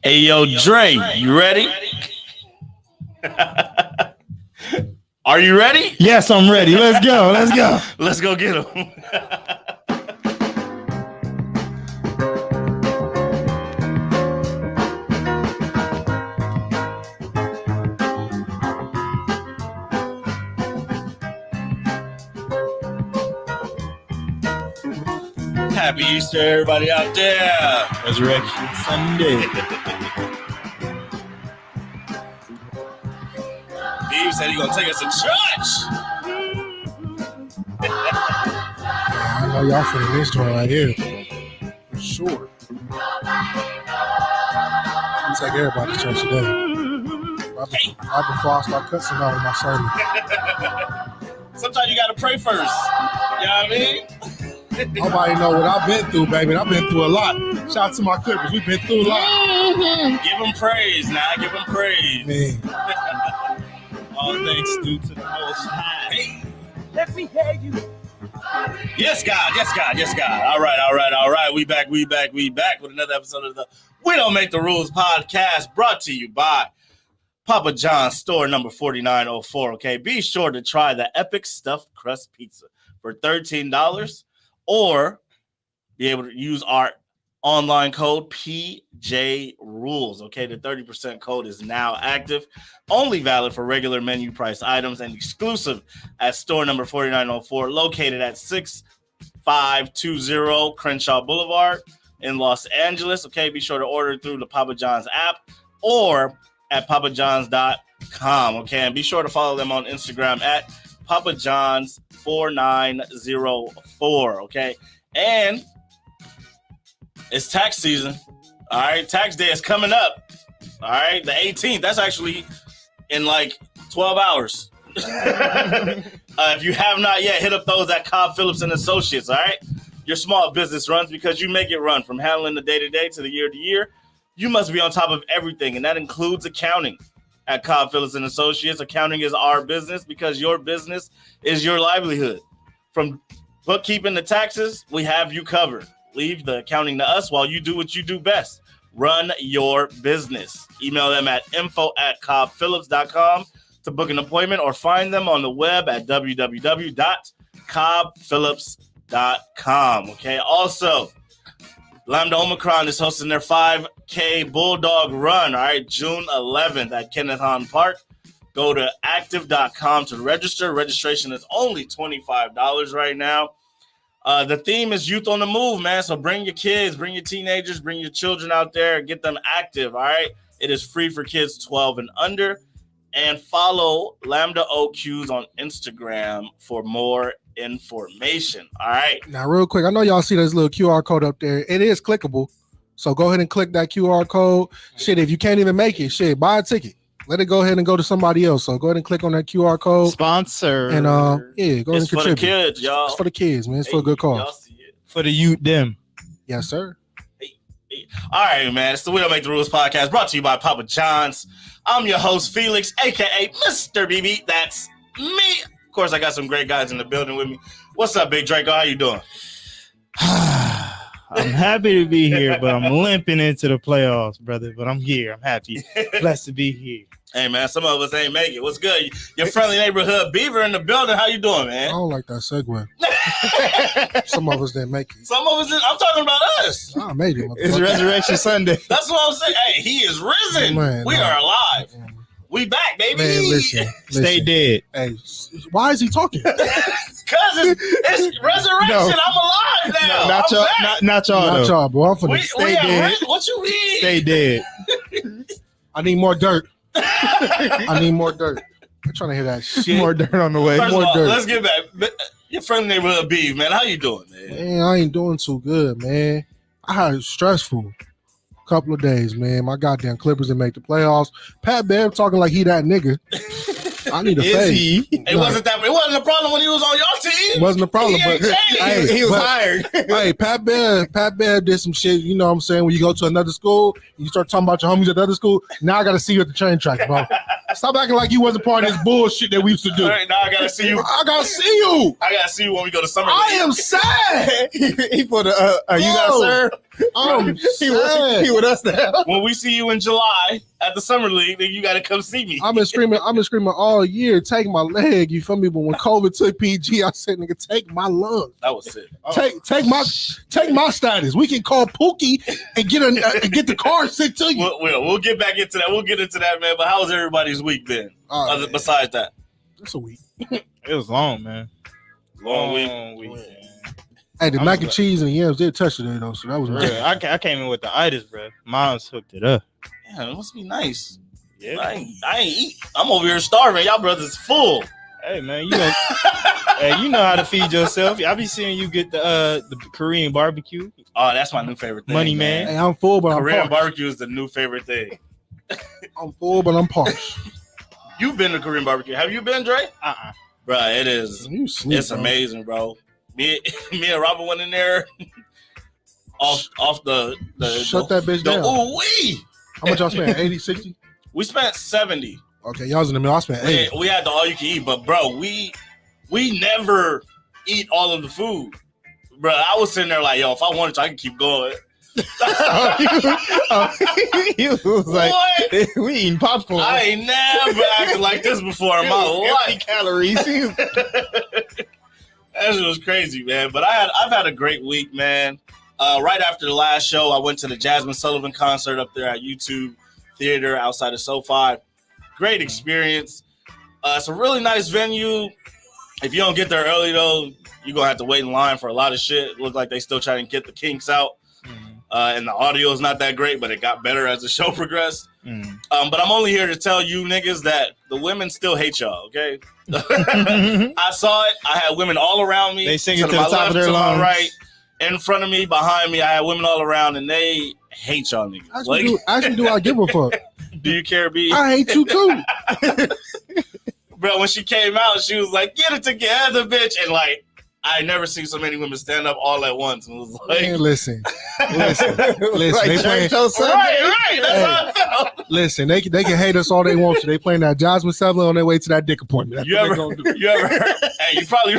Hey, yo, Dre, you ready? Are you ready? Yes, I'm ready. Let's go. Let's go. Let's go get him. Happy Easter, everybody out there. Resurrection Sunday. Steve said he's going to take us to church. I know y'all for this one right here. For sure. I'll take everybody to church today. Right before I start cussing out my sermon. Sometimes you got to pray first. You know what I mean? Nobody know what I've been through, baby. I've been through a lot. Shout out to my Clippers. We've been through a lot. Give them praise now. Give them praise. Man. All thanks due to the Most High. Hey. Let me hear you. Yes, God. Yes, God. Yes, God. All right. We back with another episode of the We Don't Make the Rules podcast, brought to you by Papa John's, store number 4904. Okay, be sure to try the epic stuffed crust pizza for $13, or be able to use our online code PJ Rules. Okay, the 30% code is now active, only valid for regular menu price items and exclusive at store number 4904, located at 6520 Crenshaw Boulevard in Los Angeles. Okay, be sure to order through the Papa John's app or at papajohns.com. Okay, and be sure to follow them on Instagram at papajohns4904. Okay, and it's tax season. All right, tax day is coming up. All right, the 18th. That's actually in like 12 hours. If you have not yet, hit up those at Cobb Phillips and Associates. All right, your small business runs because you make it run. From handling the day-to-day to the year-to-year, you must be on top of everything, and that includes accounting. At Cobb Phillips and Associates, accounting is our business because your business is your livelihood. From bookkeeping to taxes, we have you covered. Leave the accounting to us while you do what you do best. Run your business. Email them at info@cobbphillips.com to book an appointment, or find them on the web at www.cobbphillips.com. Okay. Also, Lambda Omicron is hosting their 5K Bulldog Run, all right, June 11th at Kenneth Hahn Park. Go to active.com to register. Registration is only $25 right now. The theme is youth on the move, man. So bring your kids, bring your teenagers, bring your children out there, get them active, all right? It is free for kids 12 and under. And follow Lambda OQs on Instagram for more information. All right. Now, real quick, I know y'all see this little QR code up there. It is clickable. So go ahead and click that QR code. Shit, if you can't even make it, shit, buy a ticket. Let it go ahead and go to somebody else. So go ahead and click on that QR code. Sponsor. And go ahead and contribute. It's for the kids, y'all. It's for the kids, man. It's for a good cause. Y'all see it. For the youth, them. Yes, sir. All right, man. It's the We Don't Make the Rules podcast, brought to you by Papa John's. I'm your host, Felix, a.k.a. Mr. BB. That's me. Of course, I got some great guys in the building with me. What's up, Big Draco? How you doing? I'm happy to be here, but I'm limping into the playoffs, brother. But I'm here. I'm happy. Blessed to be here. Hey, man, some of us ain't make it. What's good? Your friendly neighborhood Beaver in the building. How you doing, I man? don't like that segue. Some of us didn't make it. Some of us, I'm talking about us. I made it. It's Resurrection Sunday. That's what I'm saying. Hey, he is risen. Man, we are alive. Man, We back, baby. listen. Stay dead. Hey, why is he talking? Because it's resurrection. No. I'm alive now. Not y'all. Not y'all. Not Though. y'all, boy. I'm finna We stay have dead. risen. What you mean? Stay dead. I need more dirt. I need more dirt. I'm trying to hear that shit. More dirt on the way. First more of all, dirt. let's get back. Your friendly neighborhood Beef, man. How you doing, man? Man, I ain't doing too good, man. I had a stressful couple of days, man. My goddamn Clippers didn't make the playoffs. Pat Bev talking like he that nigga. I need a Is fade. he? It wasn't a problem when he was on your team. Wasn't a problem, He but ain't changed. hey, He was but- hired. Hey, Pat Bev did some shit, you know what I'm saying? When you go to another school, you start talking about your homies at the other school, now I got to see you at the train track, bro. Stop acting like you wasn't part of this bullshit that we used to do. All right, now I gotta see you. I got to see you. I gotta see you when we go to summer I league. am sad. He put a you got Whoa. served. I'm He sad. with us now. When we see you in July at the Summer League, then you got to come see me. I've been screaming all year, take my leg, you feel me? But when COVID took PG, I said, nigga, take my lungs. That was sick. Take my status. We can call Pookie and get the car sent to you. We'll get back into that. We'll get into that, man. But how was everybody's week been? Besides that, It's a week. It was long, man. Long week. Man. Hey, the mac and cheese and the yams did touch today though, so that was nice. I came in with the itis, bro. Mom's hooked it up. Yeah, it must be nice. Yeah. I ain't eat. I'm over here starving. Y'all brothers full. Hey man, you know how to feed yourself. I be seeing you get the Korean barbecue. Oh, that's my new favorite thing. Money man. Hey, I'm full, but Korean I'm parched. barbecue is the new favorite thing. I'm full, but I'm parched. You've been to Korean barbecue. Have you been, Dre? Bro, it is. You sneak, It's bro. amazing, bro. Me and Robert went in there off the Shut that bitch down. Ooh wee. How much y'all spent? 80, 60? We spent 70. Okay, y'all was in the middle. I spent 80. We had the all you can eat, but bro, we never eat all of the food. Bro, I was sitting there like, yo, if I wanted to, I can keep going. He was like, What? we eating popcorn. I ain't never acted like this before in my life. Calories. That shit was crazy, man. But I've had a great week, man. Right after the last show, I went to the Jasmine Sullivan concert up there at YouTube Theater outside of SoFi. Great experience. It's a really nice venue. If you don't get there early, though, you're going to have to wait in line for a lot of shit. It looked like they still trying to get the kinks out. And the audio is not that great, but it got better as the show progressed. But I'm only here to tell you niggas that the women still hate y'all, okay? I saw it. I had women all around me. They sing it to the my top left, of their to my lungs. right, in front of me, behind me. I had women all around, and they hate y'all niggas. Actually, do I give a fuck? Do you care, B? I hate you too. Bro, when she came out, she was like, get it together, bitch. And like, I never seen so many women stand up all at once. And it was like, Man, listen. Like They playing, church on Sunday. right. That's how I felt. listen, they can hate us all they want to. They playing that Jasmine Sullivan on their way to that dick appointment. That's You what ever, they gonna do. you ever heard? Hey, you probably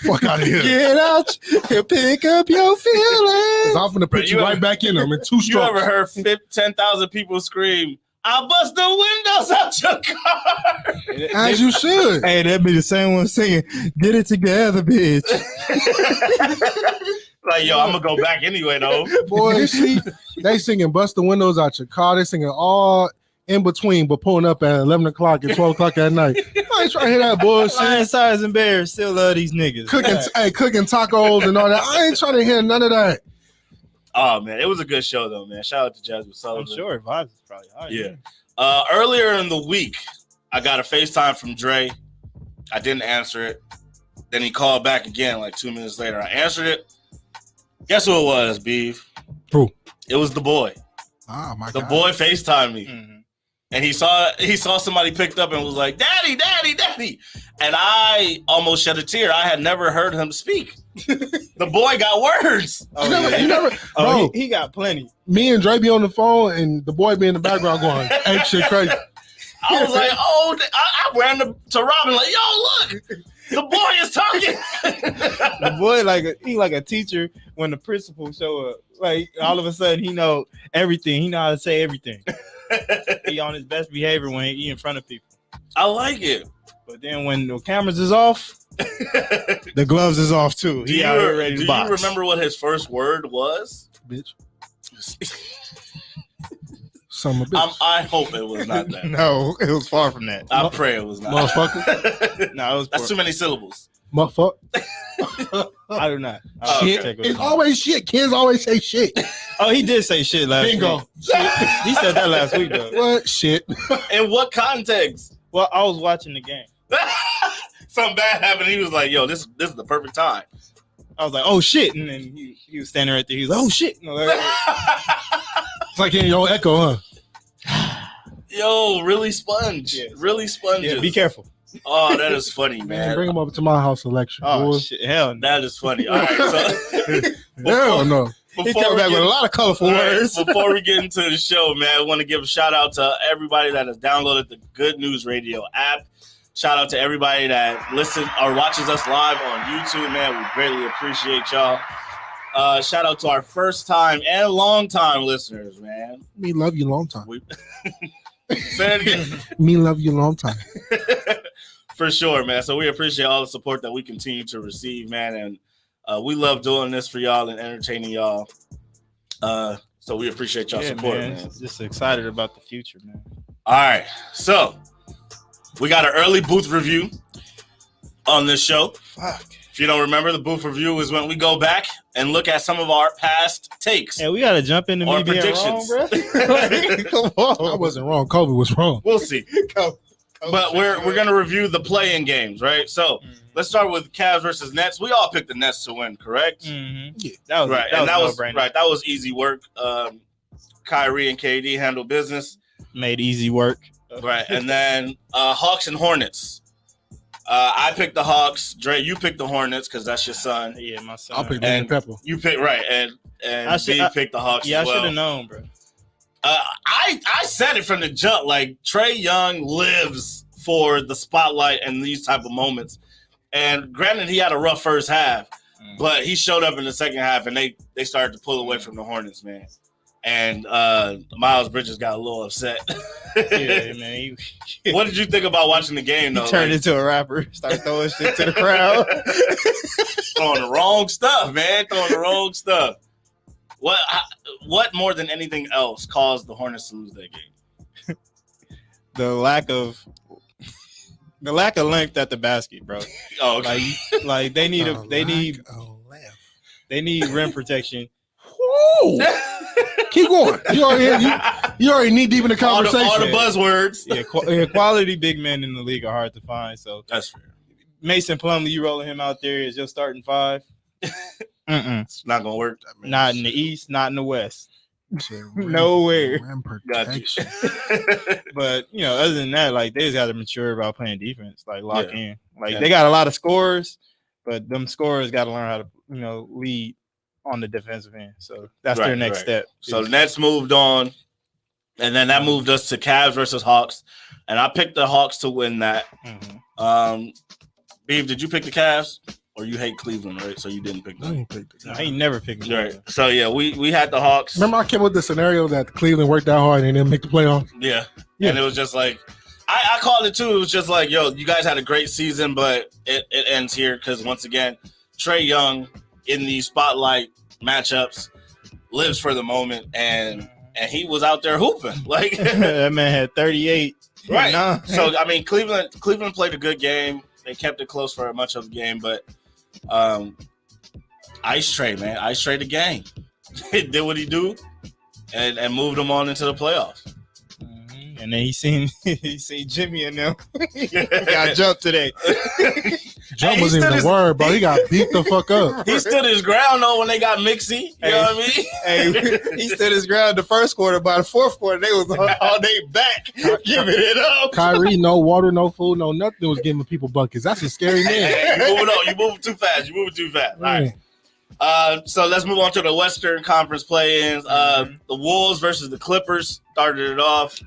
Fuck out of here. Get out and pick up your feelings. I'm finna put you right back in them in 2 You strokes. ever heard 10,000 people scream, I'll bust the windows out your car? As you should. Hey, that'd be the same one singing, get it together, bitch. Like, yo, I'm going to go back anyway, though. Boy, see, they singing bust the windows out your car. They singing all in between, but pulling up at 11 o'clock and 12 o'clock at night. I ain't trying to hear that bullshit. Lion, Size, and Bears still love these niggas. Cooking tacos and all that. I ain't trying to hear none of that. Oh, man, it was a good show, though, man. Shout out to Jasmine I'm Sullivan. sure vibes is probably high. Yeah. Earlier in the week, I got a FaceTime from Dre. I didn't answer it. Then he called back again like 2 minutes later. I answered it. Guess who it was, Beef? Who? It was the boy. Oh, my The God. boy FaceTimed me. Mhm. And he saw somebody picked up and was like, Daddy, Daddy, Daddy. And I almost shed a tear. I had never heard him speak. The boy got words. Oh, You never, Oh, bro, he got plenty. me and Dre be on the phone and the boy be in the background going, ain't shit crazy. I was like, oh, I ran to Robin like, yo, look, the boy is talking. The boy he like a teacher when the principal show up. Like all of a sudden he know everything. He know how to say everything. He on his best behavior when he in front of people. I like it. But then when the cameras is off, the gloves is off too. Do He you out here ready to box. remember what his first word was? Bitch. Son of a bitch. I hope it was not that. No, it was far from that. I pray it was not. Motherfucker. No, it was That's too many syllables. Motherfucker. I do not. Oh, Shit. okay. It's always shit. Kids always say shit. Oh, he did say shit last Bingo. week. He said that last week though. What? Shit. In what context? Well, I was watching the game. Something bad happened. He was like, yo, this is the perfect time. I was like, oh shit. And then he was standing right there. He was like, oh shit. No, It's like hearing your echo, huh? Yo, really sponge. Yeah. Really sponge. yeah, be careful. Oh, that is funny, Man, man. bring him over to my house to lecture. Oh boy. shit, hell no. That is funny. All right, so Hell no. He before came we back with get- a lot of colorful all right, words. before we get into the show, man, I want to give a shout out to everybody that has downloaded the Good News Radio app. Shout out to everybody that listens or watches us live on YouTube, man. We greatly appreciate y'all. Shout out to our first time and long time listeners, man. Me love you long time. Say it again. Me love you long time. For sure, man. So we appreciate all the support that we continue to receive, man. And we love doing this for y'all and entertaining y'all. So we appreciate y'all support, man. Just excited about the future, man. All right. So we got an early booth review on this show. Fuck. If you don't remember, the booth review is when we go back and look at some of our past takes. Yeah, we got to jump into or me being predictions. wrong, bro. Come on. I wasn't wrong. Kobe was wrong. We'll see. But we're gonna review the play-in games, right? So let's start with Cavs versus Nets. We all picked the Nets to win, correct? Mm-hmm. Yeah. That was right, that was easy work. Kyrie and KD handled business, made easy work. right? And then Hawks and Hornets. I picked the Hawks. Dre, you picked the Hornets because that's your son. Yeah, my son. I'll pick Dan Pepper. You picked right, and B picked the Hawks. Yeah, as well. I should have known, bro. I said it from the jump. Like Trae Young lives for the spotlight and these type of moments. And granted, he had a rough first half, but he showed up in the second half, and they started to pull away from the Hornets, man. And Miles Bridges got a little upset. Yeah, man. What did you think about watching the game, though? He turned into a rapper, started throwing shit to the crowd. Throwing the wrong stuff, man. Throwing the wrong stuff. What more than anything else caused the Hornets to lose that game? The lack of length at the basket, bro. Oh, okay. Like they need rim protection. Woo! Keep going. You already knee deep in the conversation. All the buzzwords. Yeah, quality big men in the league are hard to find. So That's fair. Mason Plumlee, you rolling him out there as your starting five? It's not gonna work. Not in the East, not in the West. Nowhere. Got you. But other than that, like they just got to mature about playing defense, like lock in. Like they got a lot of scores, but them scorers got to learn how to lead on the defensive end. So that's their next step. So the Nets moved on, and then that moved us to Cavs versus Hawks, and I picked the Hawks to win that. Beav, did you pick the Cavs? Or you hate Cleveland, right? So you didn't pick them. I ain't never picked them. Right. So yeah, we had the Hawks. Remember, I came with the scenario that Cleveland worked out hard and didn't make the playoffs. Yeah. And it was just like I called it too. It was just like, yo, you guys had a great season, but it ends here because once again, Trae Young in the spotlight matchups lives for the moment, and he was out there hooping. Like that man had 38. Right. No. So I mean, Cleveland played a good game. They kept it close for much of the game, but Ice Trae, man. Ice Trae the game. Did what he do and moved them on into the playoffs. And then he seen Jimmy and them. He got jumped today. Jump wasn't even the word, bro. He got beat the fuck up. He stood his ground though when they got mixy. You know what I mean? Hey, he stood his ground the first quarter. By the fourth quarter, they was all day back, giving it up. Kyrie, no water, no food, no nothing, was giving people buckets. That's a scary man. Hey, you moving on. You moving too fast. All right. So let's move on to the Western Conference play-ins. The Wolves versus the Clippers started it off.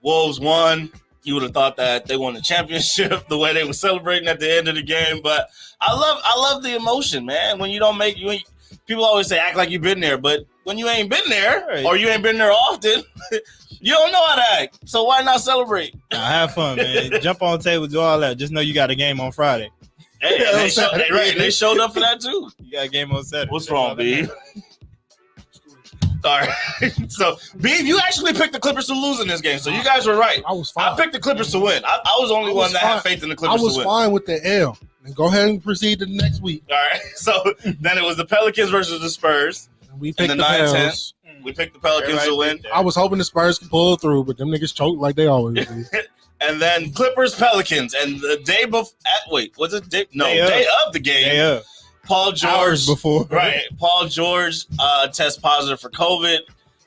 Wolves won. You would have thought that they won the championship the way they were celebrating at the end of the game. But I love the emotion, man. When you don't make people always say act like you've been there, but when you ain't been there or you ain't been there often, you don't know how to act. So why not celebrate? Have fun, man. Jump on the table, do all that. Just know you got a game on Friday. Hey, they showed up for that too. You got a game on Saturday. What's wrong, B? All right. So, B, you actually picked the Clippers to lose in this game. So you guys were right. I was fine. I picked the Clippers to win. I was the only one that had faith in the Clippers to win. I was fine with the L. And go ahead and proceed to the next week. All right. So then it was the Pelicans versus the Spurs. And we picked the the 9-10. We picked the Pelicans to win. I was hoping the Spurs could pull through, but them niggas choked like they always do. And then Clippers Pelicans. And the day before, was it day? No, day of the game. Yeah. Paul George. Hours before. Right. Paul George tests positive for COVID.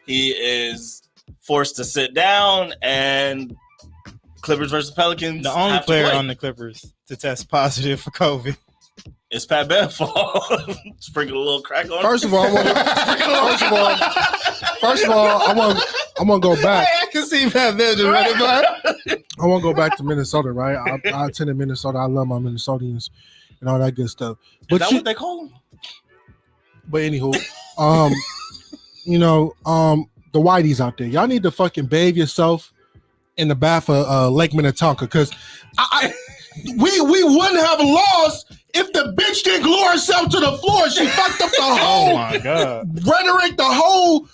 He is forced to sit down, and Clippers versus Pelicans. The only player on the Clippers to test positive for COVID. It's Pat Bev fault. Sprinkle a little crack on. First of all, I want to go back. I can see Pat Bev just running by. I want to go back to Minnesota, right? I attended Minnesota. I love my Minnesotians and all that good stuff. But is that what they call them? But anywho, the whiteys out there, y'all need to fucking bathe yourself in the bath of Lake Minnetonka, because we wouldn't have lost if the bitch didn't glue herself to the floor. She fucked up the whole rhetoric, the whole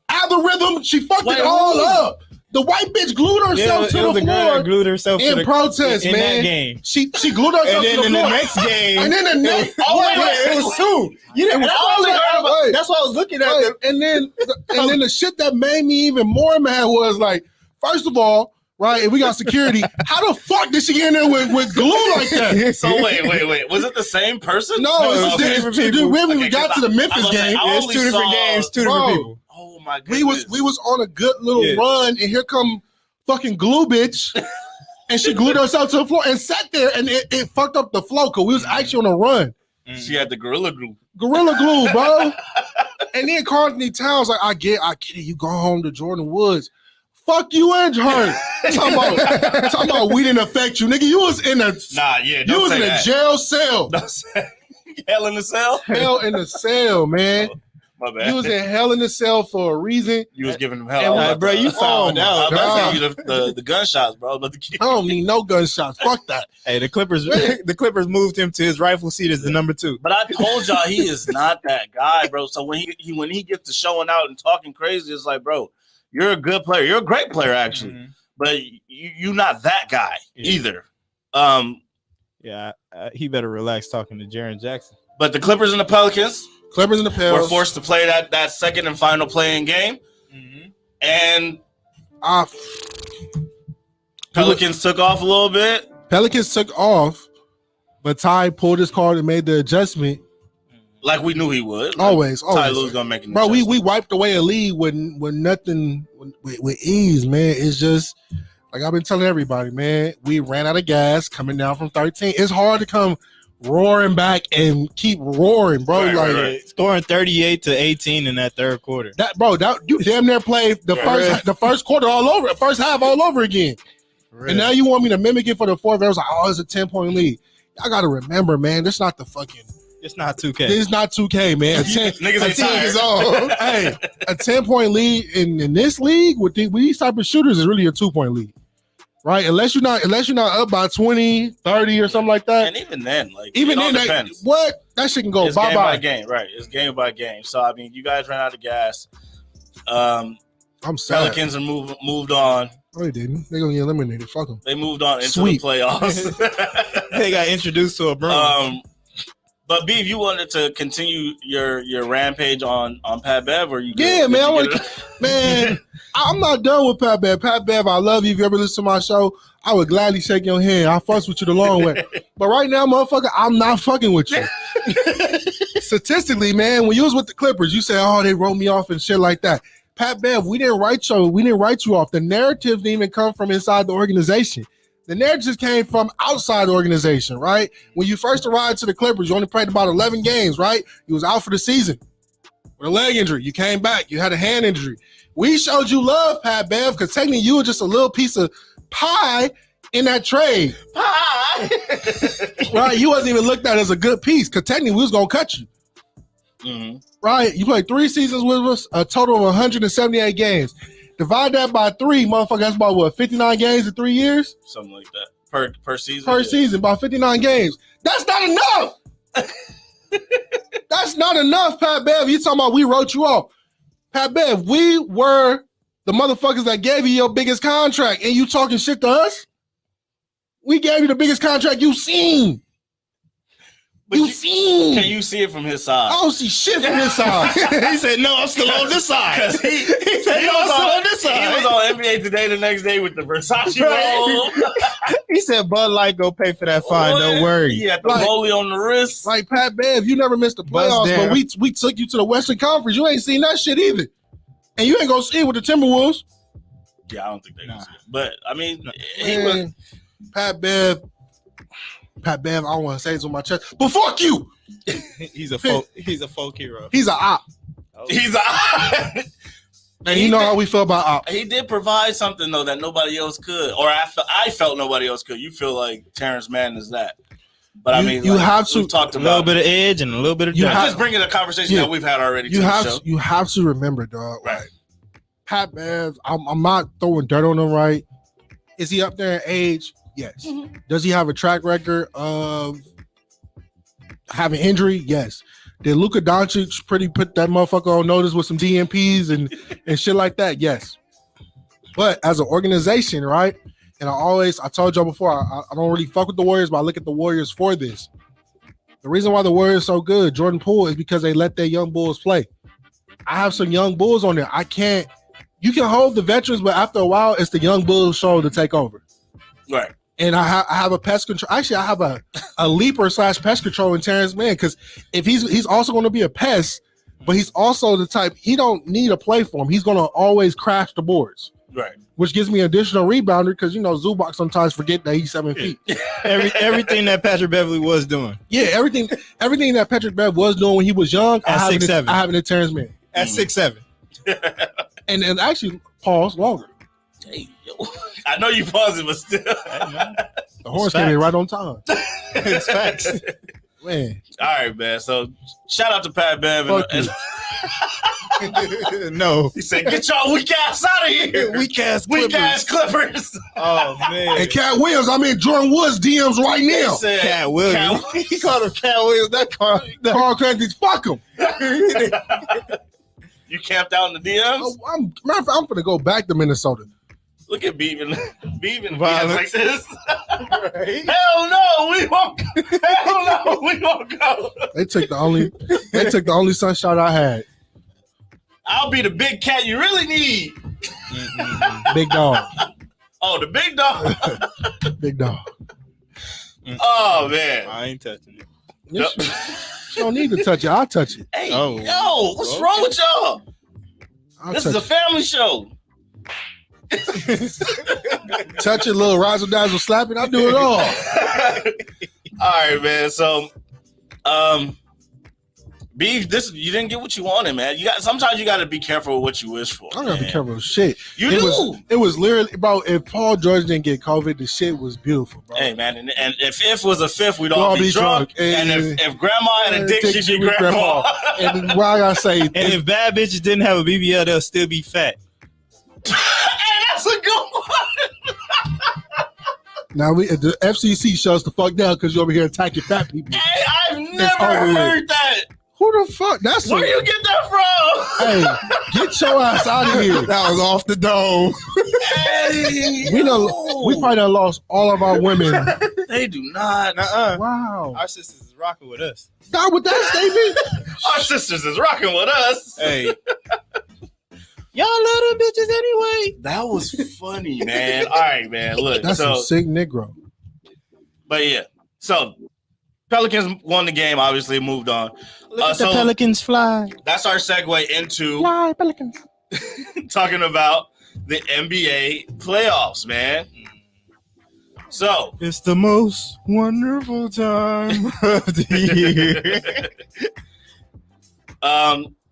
algorithm. She fucked it all up. The white bitch glued herself to the floor. Glued herself in protest, in man. That game. She glued herself to the floor. And then in the next game. And then the next. It was two. That's what I was looking at. And then the shit that made me even more mad was like, first of all, right, and we got security. How the fuck did she get in there with glue like that? So wait. Was it the same person? No, it's two different people. When we got to the Memphis game, it's two different games, two different people. Oh my goodness. We was on a good little run, and here come fucking glue bitch, and she glued herself to the floor and sat there, and it fucked up the flow because we was actually on a run. She had the gorilla glue. Gorilla glue, bro. And then Carlton Towns like, I get it. You go home to Jordan Woods. Fuck you and her. talking about we didn't affect you, nigga. You was in a you was in a jail cell. Hell in the cell. Hell in the cell, man. My bad. You was in hell in the cell for a reason. You was giving them hell. Bro, you found out. I was the gunshots, bro. I don't need no gunshots. Fuck that. Hey, the Clippers moved him to his rightful seat as the number 2. But I told y'all he is not that guy, bro. So when he gets to showing out and talking crazy, it's like, bro, you're a good player. You're a great player, actually. Mm-hmm. But you're not that guy either. He better relax talking to Jaren Jackson. But the Clippers and the Pelicans were forced to play that second and final play-in game. Mm-hmm. And Pelicans took off a little bit. Pelicans took off, but Ty pulled his card and made the adjustment. Like we knew he would. Always. Ty Lue's gonna make an bro. adjustment. We wiped away a lead with nothing with ease, man. It's just like I've been telling everybody, man. We ran out of gas coming down from 13. It's hard to come roaring back and keep roaring, bro. Right. Scoring 38-18 in that third quarter. That you damn near played the first quarter all over, first half all over again. Right. And now you want me to mimic it for the fourth? I was like, it's a 10-point lead. I gotta remember, man. This not the fucking. It's not 2K. It's not 2K, man. Hey, a 10-point lead in this league with these type of shooters is really a 2-point lead, right? Unless you're not up by 20, 30 or something like that. And even then, depends. That shit can go it's bye game bye. By game, right? It's game by game. So I mean, you guys ran out of gas. I'm sad. Pelicans are moved on. No, they didn't. They're gonna get eliminated. Fuck them. They moved on into the playoffs. They got introduced to a broom. But B, if you wanted to continue your rampage on Pat Bev, or you man, I'm not done with Pat Bev. Pat Bev, I love you. If you ever listen to my show, I would gladly shake your hand. I fucks with you the long way. But right now, motherfucker, I'm not fucking with you. Statistically, man, when you was with the Clippers, you said, they wrote me off and shit like that. Pat Bev, we didn't write you off. The narrative didn't even come from inside the organization. The narrative just came from outside the organization, right? When you first arrived to the Clippers, you only played about 11 games, right? You was out for the season with a leg injury. You came back. You had a hand injury. We showed you love, Pat Bev, because technically you were just a little piece of pie in that trade. Pie! Right? You wasn't even looked at as a good piece, because technically we was going to cut you. Mm-hmm. Right? You played 3 seasons with us, a total of 178 games. Divide that by 3, motherfucker. That's about 59 games in 3 years? Something like that. Per season? Per season, about 59 games. That's not enough! That's not enough, Pat Bev. You talking about we wrote you off. Pat Bev, we were the motherfuckers that gave you your biggest contract, and you talking shit to us? We gave you the biggest contract you've seen. Can you see it from his side? I don't see shit from his side. He said, no, I'm still on this side. He said, no, I'm still on this side. He was on NBA Today the next day with the Versace roll. He said, Bud Light, go pay for that fine. Don't worry. He had the rollie on the wrist. Like, Pat Bev, you never missed the playoffs, but we took you to the Western Conference. You ain't seen that shit either. And you ain't going to see it with the Timberwolves. Yeah, I don't think they're going to see it. But, I mean, Pat Bev, I don't want to say this on my chest, but fuck you. He's a folk hero. He's an op. He's an op. And you know how we feel about ops. He did provide something though that nobody else could, or I felt nobody else could. You feel like Terrence Mann is that? But I mean, you have to we've talked A little about bit of edge and a little bit of You depth. I'm just bringing a conversation that we've had already. you have to remember, dog. Right. Like Pat Bev, I'm not throwing dirt on him. Right? Is he up there in age? Yes. Mm-hmm. Does he have a track record of having injury? Yes. Did Luka Doncic pretty put that motherfucker on notice with some DMPs and shit like that? Yes. But as an organization, right? And I told y'all before, I don't really fuck with the Warriors, but I look at the Warriors for this. The reason why the Warriors so good, Jordan Poole, is because they let their young bulls play. I have some young bulls on there. You can hold the veterans, but after a while, it's the young bulls show to take over. Right. And I have a pest control. Actually, I have a leaper / pest control in Terrence Mann, because if he's also going to be a pest, but he's also the type, he don't need a play for him. He's going to always crash the boards. Right. Which gives me additional rebounder, because Zubac sometimes forget that he's 7 feet. Everything that Patrick Beverly was doing. Yeah, everything that Patrick Bev was doing when he was young, I have it in Terrence Mann. At 6'7". And actually, pause longer. Hey, yo. I know you paused it, but still. The Hornets came in right on time. It's facts. Man. All right, man. So shout out to Pat Bev. No. He said, get y'all weak ass out of here. Weak ass Clippers. Oh, man. And Cat Williams, Jordan Woods DMs right now. Said, Cat Williams. He called him Cat Williams. That Carl Clancy's fuck him. You camped out in the DMs? I'm going to go back to Minnesota. Look at Beaven. Beaven Violence. like this. Right. Hell no, we won't. Hell no, we won't go. They took the only sunshot I had. I'll be the big cat you really need. Big dog. Oh, the big dog. Big dog. Oh man, I ain't touching it. Yes, you don't need to touch it. I'll touch it. Hey, Oh. yo, what's wrong with y'all? This is a family show. Touch it, little razzle dazzle slapping. I do it all. All right, man. So, Beef, you didn't get what you wanted, man. Sometimes you got to be careful with what you wish for. I gotta be careful with shit. It was literally, bro. If Paul George didn't get COVID, the shit was beautiful, bro. Hey, man, and if was a fifth, we'd all be drunk. And if grandma had a dick, she'd be grandma. And what I gotta say, and if bad bitches didn't have a BBL, they'll still be fat. Hey, that's a good one. Now the FCC shuts the fuck down because you over here attacking fat people. Hey, I've never heard that. Who the fuck? Where you get that from? Hey, get your ass out of here. That was off the dome. Hey, we probably done lost all of our women. They do not. Wow. Our sisters is rocking with us. Not with that statement. Our sisters is rocking with us. Hey. Y'all love them bitches anyway. That was funny, man. All right, man. Look, That's some sick Negro. But yeah, so Pelicans won the game. Obviously, moved on. Look at the Pelicans fly. That's our segue into Fly, Pelicans. talking about the NBA playoffs, man. So it's the most wonderful time of the year.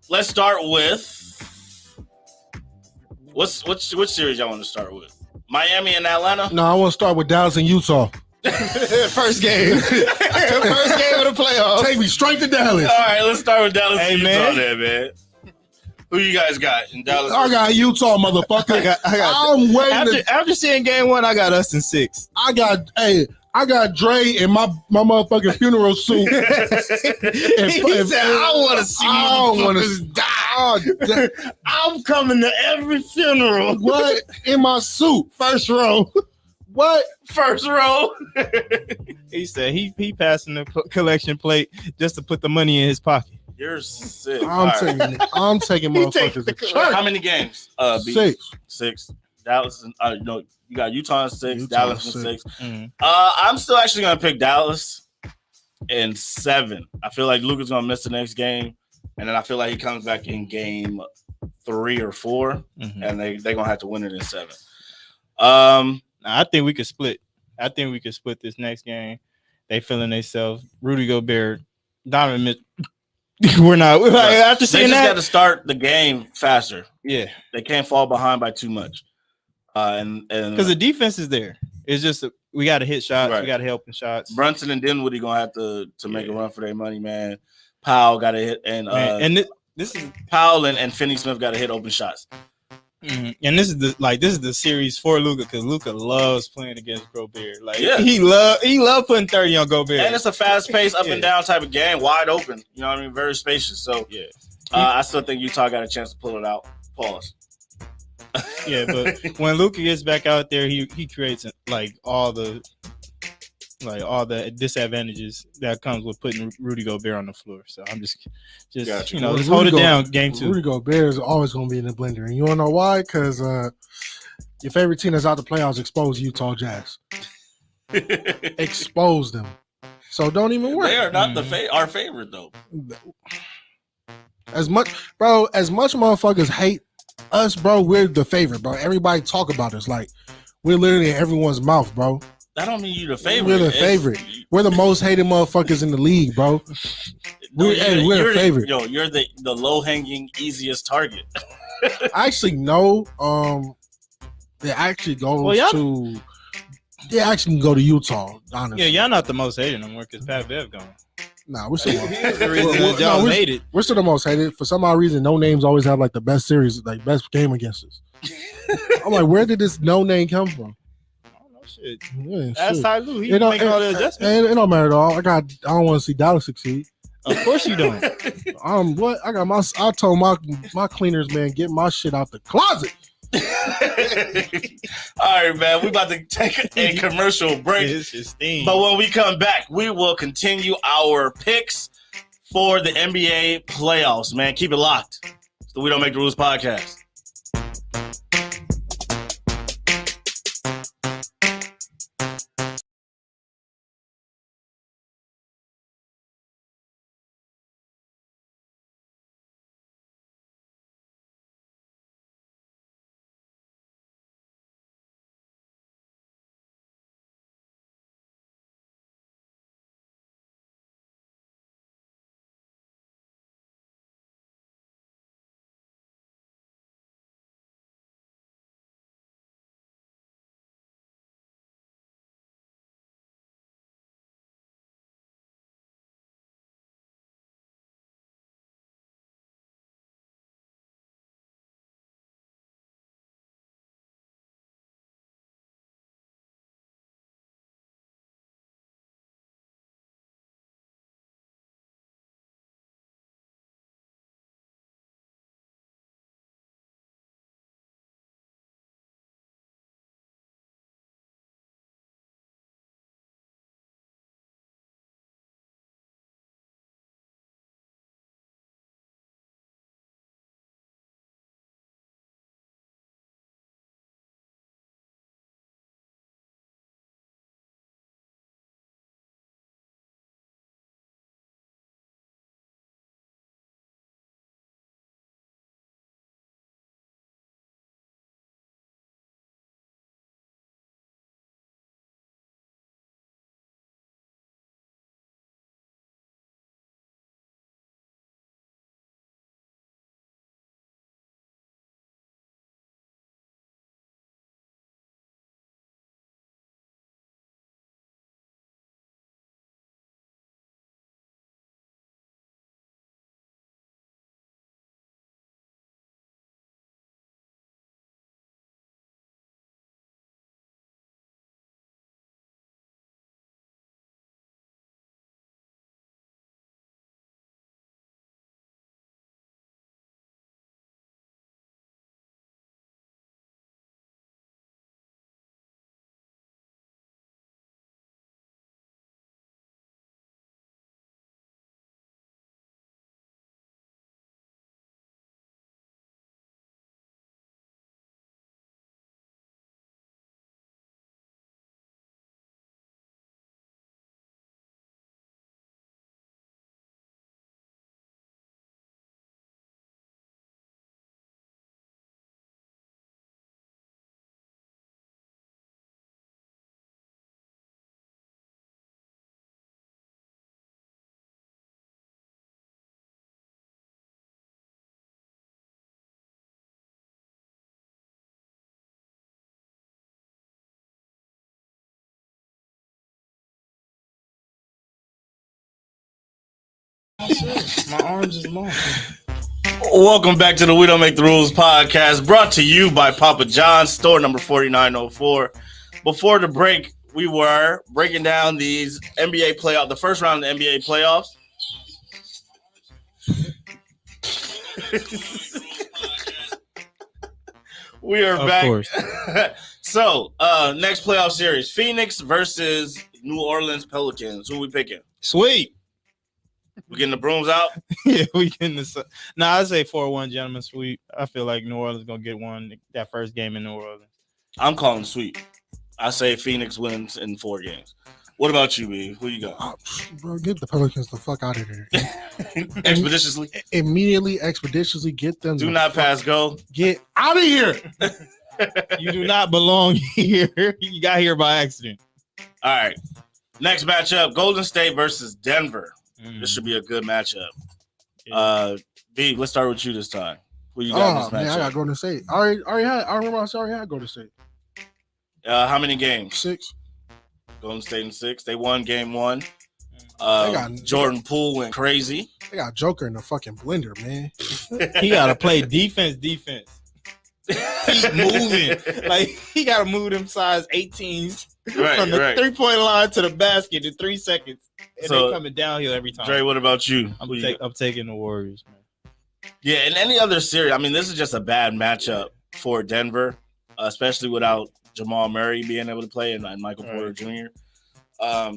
Let's start with. Which series y'all want to start with? Miami and Atlanta? No, I want to start with Dallas and Utah. First game. First game of the playoffs. Take me straight to Dallas. All right, let's start with Dallas and Utah man. there, man. Who you guys got in Dallas? I got Utah, motherfucker. I'm waiting. After seeing game one, I got us in 6. I got Dre in my motherfucking funeral suit. He said, I want to see you die. I'm coming to every funeral. What? In my suit. First row. What? First row. He said he passing the collection plate just to put the money in his pocket. You're sick. I'm taking motherfuckers to church. How many games? 6. Dallas and no, you got Utah in 6, Dallas in 6. Mm-hmm. I'm still actually gonna pick Dallas in 7. I feel like Luka's gonna miss the next game, and then I feel like he comes back in game 3 or 4, and they're gonna have to win it in 7. I think we could split. I think we could split this next game. They feeling themselves. Rudy Gobert, Donovan. We're not. After seeing they just that, got to start the game faster. Yeah, they can't fall behind by too much. And because the defense is there. It's just we got to hit shots. Right. We got to help in shots. Brunson and Dinwiddie gonna have to make a run for their money, man. Powell got to hit, and this is Powell and Finney Smith got to hit open shots. Mm-hmm. And this is the series for Luka because Luka loves playing against Gobert. Like he love putting 30 on Gobert. And it's a fast paced up and down type of game, wide open. You know what I mean? Very spacious. So I still think Utah got a chance to pull it out. Pause. Yeah, but when Luka gets back out there, he creates all the disadvantages that comes with putting Rudy Gobert on the floor. So I'm just just hold it down. Game 2. Rudy Gobert is always going to be in the blender, and you want to know why? Because your favorite team that's out the playoffs exposed Utah Jazz. Expose them. So don't even worry. They are not our favorite though. As much motherfuckers hate us, bro, we're the favorite, bro. Everybody talk about us like we're literally in everyone's mouth, bro. That don't mean you're the favorite. We're the favorite. We're the most hated motherfuckers in the league, bro. We're the favorite. You're the low hanging easiest target. Actually, no. It actually goes to. They actually can go to Utah. Honestly, yeah, y'all not the most hated no more because Pat Bev gone. Nah, we're still hated. We're still the most hated. For some odd reason, no names always have like the best series, like best game against us. I'm like, where did this no name come from? I don't know shit. Yeah, that's Ty Lue. He make all the adjustments. It don't matter at all. I don't want to see Dallas succeed. Of course you don't. What? I told my cleaners, man, get my shit out the closet. All right, man. We about to take a commercial break. But when we come back, we will continue our picks for the NBA playoffs, man. Keep it locked. So We Don't Make the Rules podcast. My arms is long. Welcome back to the We Don't Make the Rules podcast, brought to you by Papa John's, store number 4904. Before the break, we were breaking down these NBA playoffs, the first round of the NBA playoffs. We are back. Of course. So, next playoff series, Phoenix versus New Orleans Pelicans. Who we picking? Sweet. We getting the brooms out? Yeah, we getting the. I say 4-1 gentlemen sweep. I feel like New Orleans gonna get one that first game in New Orleans. I'm calling sweep. I say Phoenix wins in 4 games. What about you, B? Who you got? Bro, get the Pelicans the fuck out of there. Expeditiously? Immediately, expeditiously get them. Do not pass go. Get out of here. You do not belong here. You got here by accident. All right. Next matchup, Golden State versus Denver. This should be a good matchup. B, let's start with you this time. Who you got in this matchup? Man, I got Golden State. I remember I already had Golden State. How many games? 6. Golden State in 6. They won game 1. Jordan Poole went crazy. They got Joker in the fucking blender, man. He got to play defense. Keep moving. Like, he got to move them size 18s from the 3-point line to the basket in 3 seconds. And they coming downhill every time. Dre, what about you? I'm taking the Warriors, man. Yeah, in any other series, I mean, this is just a bad matchup for Denver, especially without Jamal Murray being able to play and Michael Porter Jr.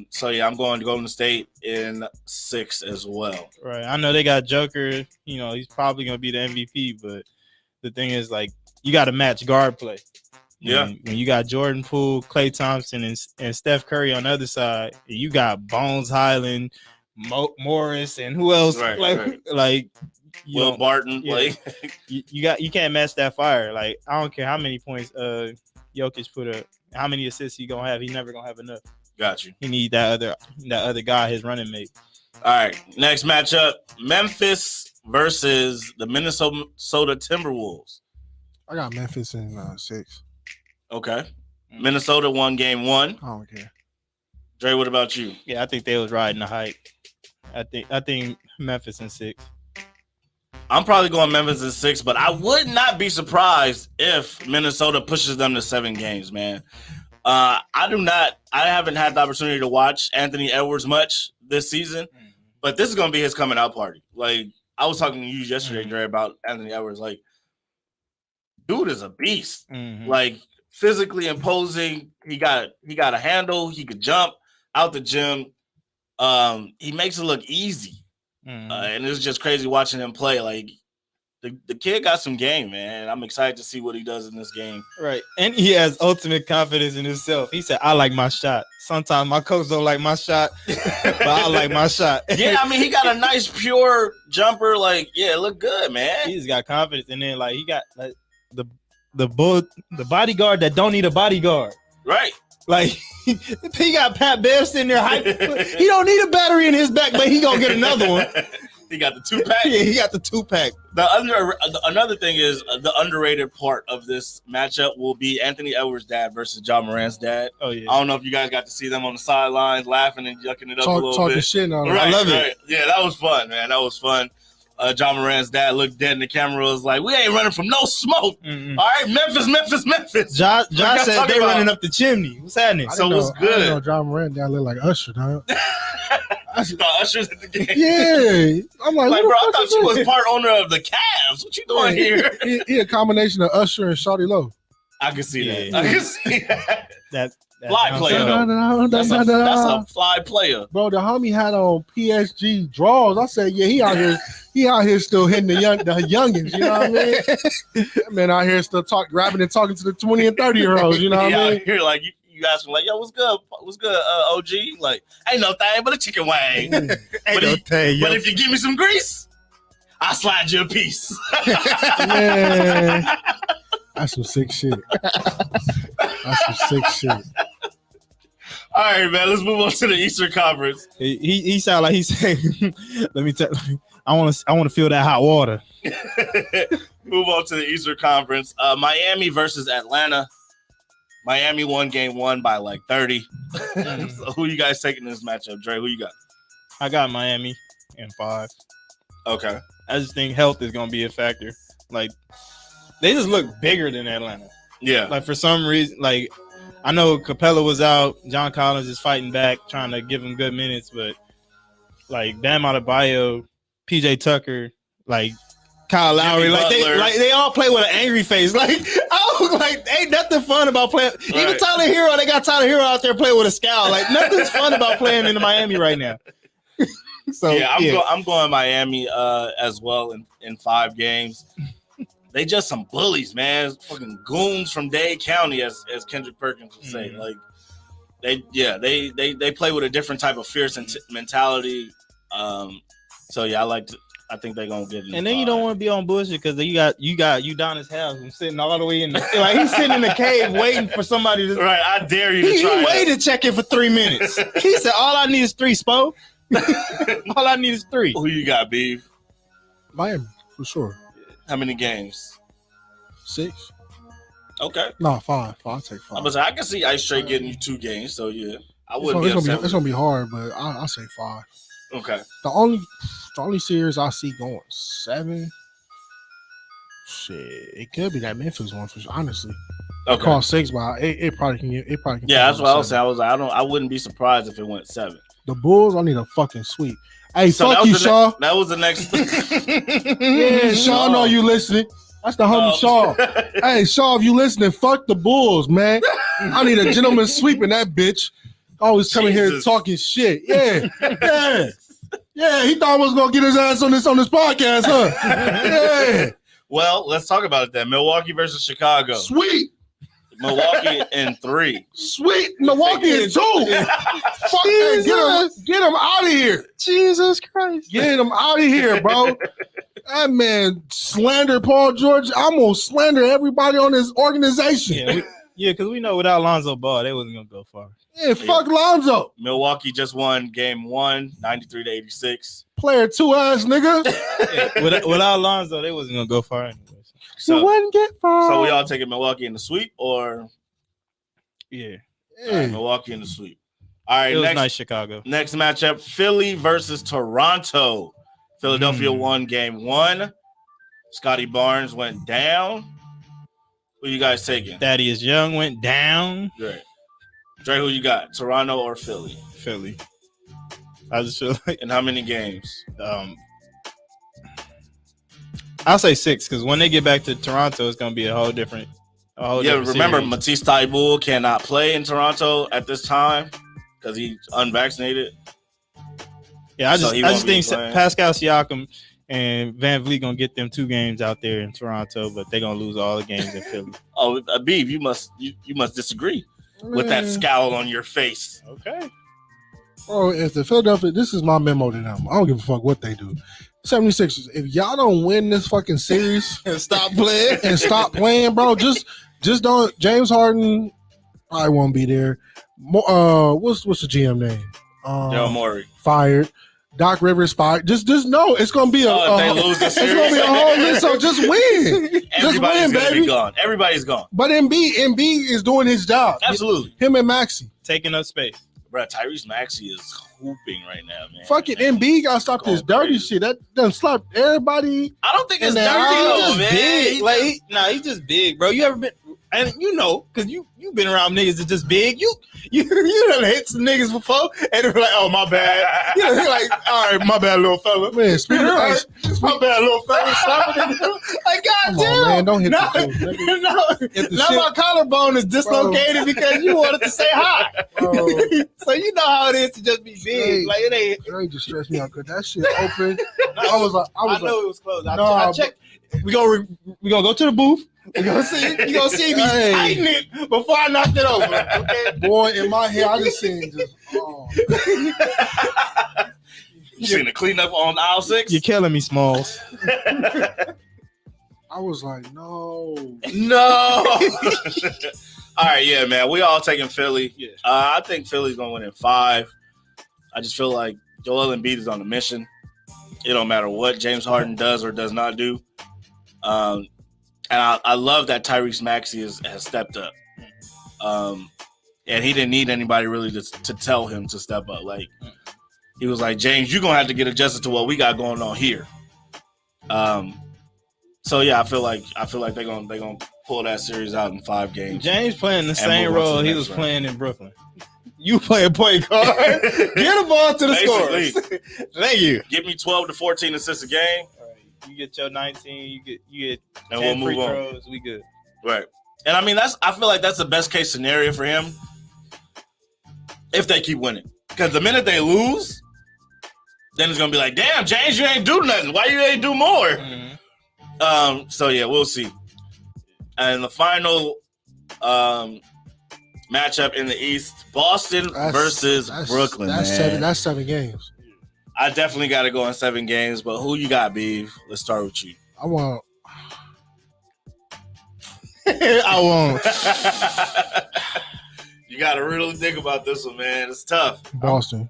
So, yeah, I'm going to Golden State in 6 as well. Right. I know they got Joker. You know, he's probably going to be the MVP, but the thing is, like, you got to match guard play. Yeah. When you got Jordan Poole, Klay Thompson, and Steph Curry on the other side, and you got Bones Highland, Morris, and who else? Like Will Barton. Yeah. Like you can't match that fire. Like, I don't care how many points Jokic put up, how many assists he gonna have. He's never gonna have enough. Got you. He need that other guy, his running mate. All right, next matchup: Memphis versus the Minnesota Timberwolves. I got Memphis in 6. Okay. Minnesota won game 1. I don't care. Dre, what about you? Yeah, I think they was riding the hype. I think Memphis in 6. I'm probably going Memphis in 6, but I would not be surprised if Minnesota pushes them to 7 games, man. I haven't had the opportunity to watch Anthony Edwards much this season, but this is going to be his coming out party. Like, I was talking to you yesterday, Dre, about Anthony Edwards. Like, dude is a beast. Like, physically imposing. He got a handle. He could jump out the gym. He makes it look easy. And it's just crazy watching him play. Like, the kid got some game, man. I'm excited to see what he does in this game. Right. And he has ultimate confidence in himself. He said, I like my shot. Sometimes my coach don't like my shot, but I like my shot. Yeah, I mean, he got a nice, pure jumper. Like, yeah, it looked good, man. He just got confidence. And then, like, he got like the bodyguard that don't need a bodyguard. Right. Like, he got Pat Bear sitting there hyped. He don't need a battery in his back, but he gonna get another one. He got the 2-pack. Yeah, he got the 2-pack. Another thing is the underrated part of this matchup will be Anthony Edwards' dad versus Ja Morant's dad. Oh yeah. I don't know if you guys got to see them on the sidelines laughing and yucking it up a little talking bit. Shit on right, I love right. it. Yeah, that was fun, man. That was fun. Ja Morant's dad looked dead in the camera. Was like, "We ain't running from no smoke." All right, Memphis. Ja said they running up the chimney. What's happening? So what's good? I didn't know Ja Morant dad look like Usher, dog. I thought Usher's at the game. Yeah, I'm like bro, I thought you was part owner of the Cavs. What you doing here? He a combination of Usher and Shawty Low. I can see that. I can see that. That fly player, though. That's a fly player. Bro, the homie had on PSG draws. I said, yeah, he out here still hitting the youngins, you know what I mean? That man out here still grabbing and talking to the 20 and 30-year-olds, you know what I mean? Here, like, you ask him, like, yo, what's good, OG? Like, ain't no thing but a chicken wing. But if you give me some grease, I'll slide you a piece. Man, that's some sick shit. All right, man. Let's move on to the Eastern Conference. He sound like he's saying, "Let me tell you, I want to feel that hot water." Move on to the Eastern Conference. Miami versus Atlanta. Miami won game 1 by like 30. So who you guys taking in this matchup, Dre? Who you got? I got Miami in 5. Okay. I just think health is going to be a factor. Like, they just look bigger than Atlanta. Yeah. Like, for some reason, like, I know Capella was out. John Collins is fighting back, trying to give him good minutes. But, like, Bam Adebayo, PJ Tucker, like, Kyle Lowry, like they all play with an angry face. Like, ain't nothing fun about playing. Right. Even Tyler Hero, they got Tyler Hero out there playing with a scowl. Like, nothing's fun about playing in Miami right now. So yeah, I'm going Miami as well in 5 games. They just some bullies, man. Fucking goons from Dade County, as Kendrick Perkins would say. Like, they play with a different type of fierce mentality. So yeah, I think they're gonna give you. And then you don't want to be on bullshit because you got Udonis Haslem sitting all the way in like he's sitting in the cave waiting for somebody to. Right, I dare you to try. He waited to check in for 3 minutes. He said, "All I need is 3, Spo. All I need is 3." Who you got, Beef? Miami for sure. How many games? 6. Okay. No, 5. I'll take 5. I can see Ice Trey getting you 2 games, so yeah, I wouldn't be upset. It's gonna be hard, but I'll say 5. Okay. The only series I see going 7. Shit, it could be that Memphis one for sure. Honestly, okay. Call 6, but it probably can. Yeah, that's what I was saying. I was like, I wouldn't be surprised if it went 7. The Bulls, I need a fucking sweep. Hey, so fuck you, Shaw. That was the next. Yeah, Shaw, know you listening. That's the homie Shaw. Hey, Shaw, if you listening, fuck the Bulls, man. I need a gentleman sweep in that bitch. Always coming here talking shit. Yeah. Yeah, he thought I was gonna get his ass on this podcast, huh? Yeah. Well, let's talk about it then. Milwaukee versus Chicago. Sweet. Milwaukee in 3. Sweet. Milwaukee in 2. Fuck that. Get him out of here. Jesus Christ. Get him out of here, bro. That man slandered Paul George. I'm gonna slander everybody on this organization. Yeah, because we know without Lonzo Ball, they wasn't gonna go far. Yeah, fuck Lonzo. Milwaukee just won game 1, 93-86. Player 2 ass nigga. Yeah, without Lonzo, they wasn't gonna go far anyway. So you wouldn't get far. So we all taking Milwaukee in the sweep, or yeah, right, Milwaukee in the sweep. All right, it was nice Chicago. Next matchup: Philly versus Toronto. Philadelphia won game 1. Scotty Barnes went down. Who you guys taking? Thaddeus Young went down. Great. Dre, who you got? Toronto or Philly? Philly. I just feel like. In how many games? I'll say 6 because when they get back to Toronto, it's gonna be a whole different. Remember, series. Matisse Thybulle cannot play in Toronto at this time because he's unvaccinated. Yeah, I just think Pascal Siakam and Van Vliet gonna get them 2 games out there in Toronto, but they're gonna lose all the games in Philly. Oh, Abib, you must disagree with that scowl on your face. Okay. Oh, if the Philadelphia, this is my memo to them. I don't give a fuck what they do. 76ers, if y'all don't win this fucking series and stop playing, bro, just don't. James Harden probably won't be there. What's the GM name? Daryl Morey fired. Doc Rivers fired. Just know it's gonna be if they lose the series, it's gonna be a whole list. So just win. Everybody's gonna be gone. Everybody's gone. But Embiid is doing his job. Absolutely. Him and Maxey taking up space. Bro, Tyrese Maxey is hooping right now, man. Fuck it, Embiid gotta stop this dirty shit. That done slapped everybody. I don't think it's dirty though, man. Big. He's just big, bro. You ever been? And you know, because you've been around niggas that's just big. You done hit some niggas before, and they're like, "Oh, my bad." You know, you're like, "All right, my bad, little fella." Man, speaking of ice, my bad, little fella. Like, God damn, man, don't hit the now my collarbone is dislocated because you wanted to say hi. So you know how it is to just be big. Like it ain't just stressed me out because that shit open. I know it was closed. I checked. We gonna go to the booth. You gonna see me tighten it before I knocked it over. Okay, boy, in my head, I just seen just. You seen the cleanup on aisle 6? You're killing me, Smalls. I was like, no. All right, yeah, man. We all taking Philly. Yeah. I think Philly's gonna win in 5. I just feel like Joel Embiid is on a mission. It don't matter what James Harden does or does not do. And I love that Tyrese Maxey has stepped up. And he didn't need anybody really to tell him to step up. Like, he was like, James, you're gonna have to get adjusted to what we got going on here. So yeah, I feel like they're gonna pull that series out in 5 games. James playing the same move on to role the he next was round. playing in Brooklyn. You playing point guard. Get the ball to the Basically. scorers. Thank you. Give me 12 to 14 assists a game. All right, you get your 19. You get And 10 we'll free move on. throws. We good. Right. And I mean, I feel like that's the best case scenario for him if they keep winning. Because the minute they lose, then it's gonna be like, damn, James, you ain't do nothing. Why you ain't do more? Mm-hmm. So yeah, we'll see. And the final matchup in the East, Boston versus Brooklyn. That's 7 games. I definitely got to go in 7 games, but who you got, Beav? Let's start with you. I want. I won't. You got to really think about this one, man. It's tough. Boston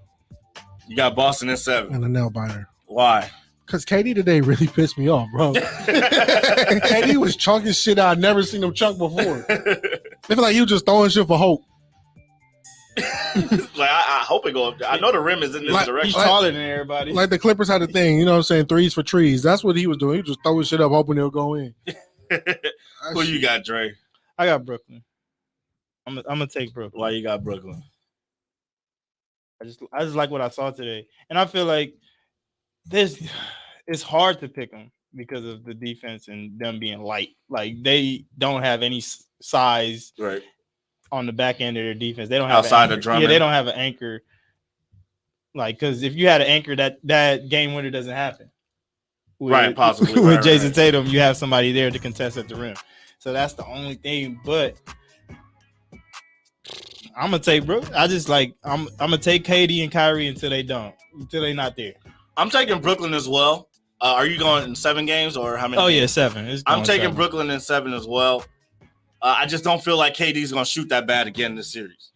You got Boston in 7. and a nail biter. Why? Because KD today really pissed me off, bro. KD was chunking shit I'd never seen him chunk before. I feel like he was just throwing shit for hope. Like I hope it go up there. I know the rim is in this Like, He's direction. taller than everybody. Like the Clippers had a thing, you know what I'm saying? 3s for trees. That's what he was doing. He was just throwing shit up, hoping it'll go in. Who you got, Dre? I got Brooklyn. I'm gonna take Brooklyn. Why you got Brooklyn? I just like what I saw today, and I feel like it's hard to pick them because of the defense and them being light. Like they don't have any size Right. on the back end of their defense. They don't have Outside of Drummond. Yeah, they don't have an anchor. Like, because if you had an anchor, that game winner doesn't happen. Right, possibly. With Right, Jason right. Tatum, you have somebody there to contest at the rim. So that's the only thing. But I'm gonna take Brooklyn. I'm gonna take KD and Kyrie until they're not there. I'm taking Brooklyn as well. Are you going in 7 games or how many? Oh yeah, games? 7. It's I'm going taking 7. Brooklyn in 7 as well. I just don't feel like KD's gonna shoot that bad again this series.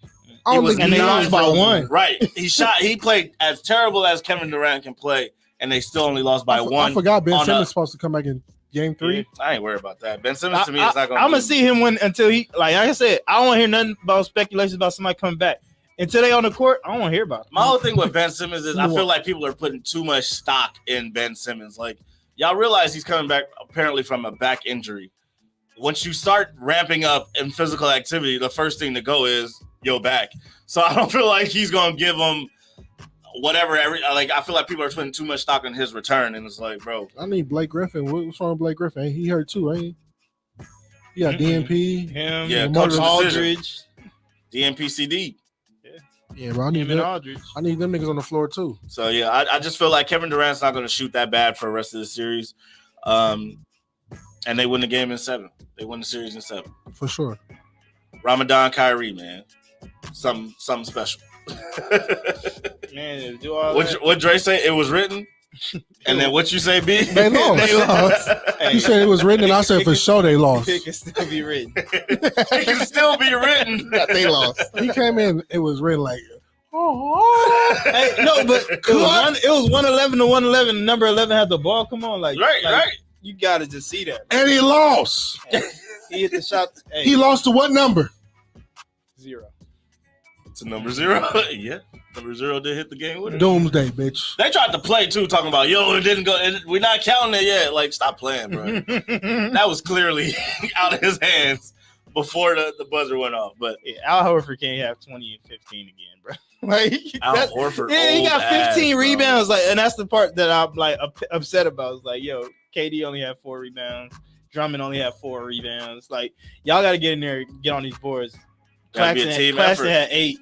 I don't think And they lost by 1. Right. He played as terrible as Kevin Durant can play, and they still only lost by 1. I forgot Ben on Simmons supposed to come back in game 3. I ain't worried about that. Ben Simmons to me is not gonna. I'm gonna see him win until he, like I said, I don't want to hear nothing about speculations about somebody coming back until they on the court. I don't want to hear about it. My whole thing with Ben Simmons is I feel like people are putting too much stock in Ben Simmons. Like, y'all realize he's coming back apparently from a back injury. Once you start ramping up in physical activity, the first thing to go is your back. So I don't feel like he's gonna give him whatever. I feel like people are putting too much stock in his return, and it's like, bro, I need Blake Griffin. What's wrong with Blake Griffin? He hurt too, ain't he? He got DNP. Him, Yeah, Coach's Aldridge, DNPCD. Yeah, bro. I need him and them. Aldridge. I need them niggas on the floor too. So yeah, I just feel like Kevin Durant's not gonna shoot that bad for the rest of the series. And they win the game in 7. They win the series in 7. For sure. Ramadan Kyrie, man. Something special. Man, do all that. What Dre say? It was written. And then what you say, B? They lost. They lost. You said it was written, and I said for sure they lost. It can still be written. It can still be written. They lost. He came in, it was written like, oh. Hey, no, but it was 111 to 111. Number 11 had the ball. Come on, like Right. You gotta just see that. And he lost. He hit the shot. Hey, He lost to what number? 0. It's a number 0. Yeah. Number 0 did hit the game winner. Doomsday, bitch. They tried to play too, talking about, it didn't go. We're not counting it yet. Like, stop playing, bro. That was clearly out of his hands before the buzzer went off. But Yeah, Al Horford can't have 20 and 15 again, bro. Like Al Horford, yeah, he got 15 old ass, rebounds. Like, and that's the part that I'm like upset about. It's like, yo, KD only had 4 rebounds. Drummond only had 4 rebounds. Like, y'all got to get in there, get on these boards. Gotta be a team Claxton effort. had 8,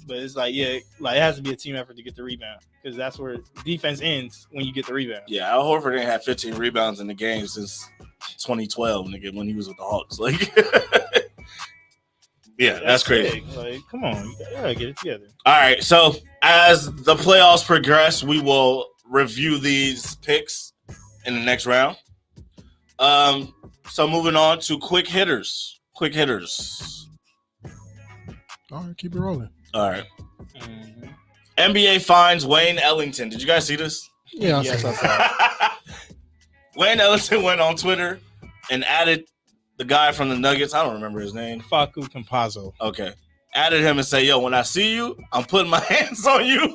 but it's like, yeah, like it has to be a team effort to get the rebound because that's where defense ends when you get the rebound. Yeah, Al Horford ain't had 15 rebounds in the game since 2012, nigga, when he was with the Hawks. Like, yeah, that's crazy. big. Like, come on, you gotta get it together. All right, so as the playoffs progress, we will review these picks in the next round. So moving on to quick hitters. All right, keep it rolling. All right. Mm-hmm. NBA finds Wayne Ellington. Did you guys see this? Yeah, I saw. Wayne Ellington went on Twitter and added the guy from the Nuggets. I don't remember his name. Facu Campazzo. Okay. Added him and say, yo, when I see you, I'm putting my hands on you.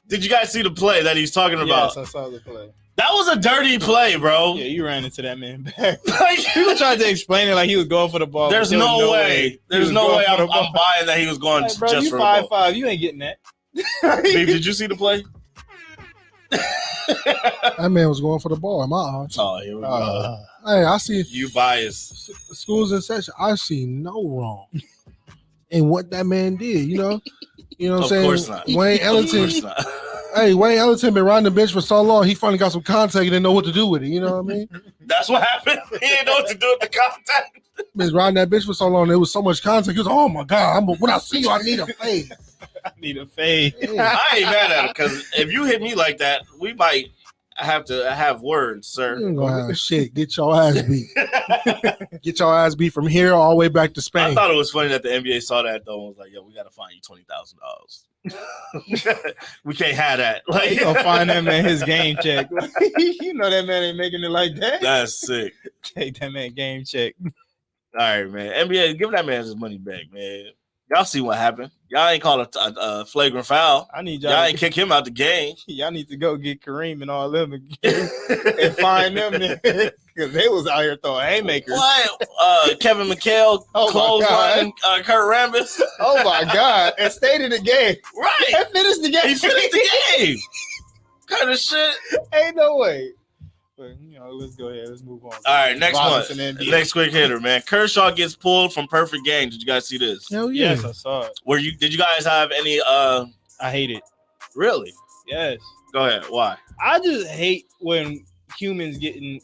Did you guys see the play that he's talking about? Yes, I saw the play. That was a dirty play, bro. Yeah, you ran into that man back. People tried to explain it like he was going for the ball. There's no way. There's no way I'm buying that he was going like, bro, just you for the ball. 5'5", you ain't getting that. Babe, did you see the play? That man was going for the ball in my eyes. Oh, here we go. Hey, I see You biased. schools in session. I see no wrong in what that man did. You know what I'm saying? Of course not. Wayne Of Ellington. course not. Hey, Wayne Ellington been riding the bench for so long. He finally got some contact and didn't know what to do with it. You know what I mean? That's what happened. He didn't know what to do with the contact. Been riding that bench for so long. There was so much contact. He was, oh my god! When I see you, I need a fade. I need a fade. Yeah. I ain't mad at him because if you hit me like that, we might have to have words, You sir. ain't gonna have shit. Get your ass beat. Get your ass beat from here all the way back to I Spain. thought it was funny that the NBA saw that though and was like, "Yo, we gotta find you $20,000. We can't have that." Like, You gonna find that man his game check. You know that man ain't making it like that. that's sick. Take that man game check. All right, man. NBA, give that man his money back, man. Y'all see what happened. Y'all ain't call a flagrant foul. I need Y'all y'all. ain't kick him out the game. Y'all need to go get Kareem and all them and find them because they was out here throwing haymakers. What? Kevin McHale, Oh, my clothesline, Kurt Rambis. Oh my God! And stayed in the game. Right. And finished the game. He finished the game. Kind of shit. Ain't no way. But let's go ahead. Let's move on. All right, next Violence one. in the NBA. Next quick hitter, man. Kershaw gets pulled from perfect game. Did you guys see this? Hell yeah. Yes, I saw it. Did you guys have any I hate it. really? Yes. Go ahead. Why? I just hate when humans get in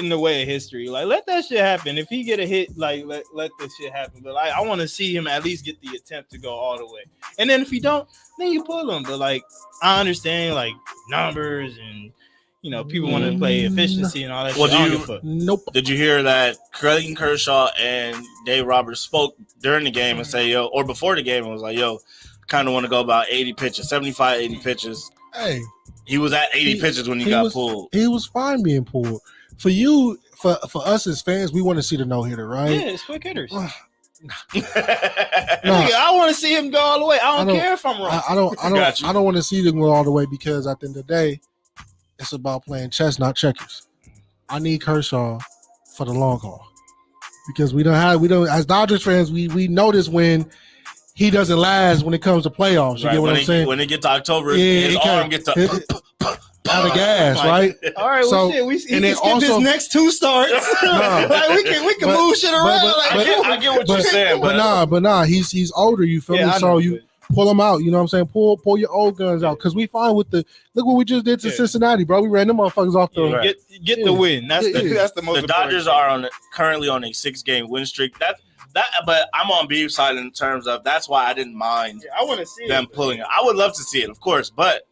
the way of history. Like, let that shit happen. If he get a hit, like let this shit happen. But like, I want to see him at least get the attempt to go all the way. And then if he don't, then you pull him. But like, I understand like numbers and people want to play efficiency and all that. Well, shit. I don't give a fuck. Nope. Did you hear that Clayton Kershaw and Dave Roberts spoke during the game and say, yo, or before the game and was like, yo, kind of want to go about 80 pitches, 75, 80 pitches. Hey, He was at 80 pitches when he got pulled. He was fine being pulled. For you, for us as fans, we want to see the no hitter, right? Yeah, it's quick hitters. Nah. Nigga, I want to see him go all the way. I don't care if I'm wrong. I don't want to see them go all the way because at the end of the day, it's about playing chess, not checkers. I need Kershaw for the long haul because we don't as Dodgers fans we notice when he doesn't last when it comes to playoffs. You get what I'm saying? When it gets to October, his arm gets out of gas, right? All right, So- well, shit, he and can then skip also- his next two starts. Like we can move shit around. I get what you're saying, but nah, he's older. You feel me? I So know, you pull him out. You know what I'm saying? Pull your old guns out because we find with the look what we just did to Cincinnati, bro. We ran them motherfuckers off the. Right. Get the win. That's the most. The Dodgers are currently on a 6-game win streak. But I'm on Beef's side in terms of that's why I didn't mind I want to see them pulling it. I would love to see it, of course, but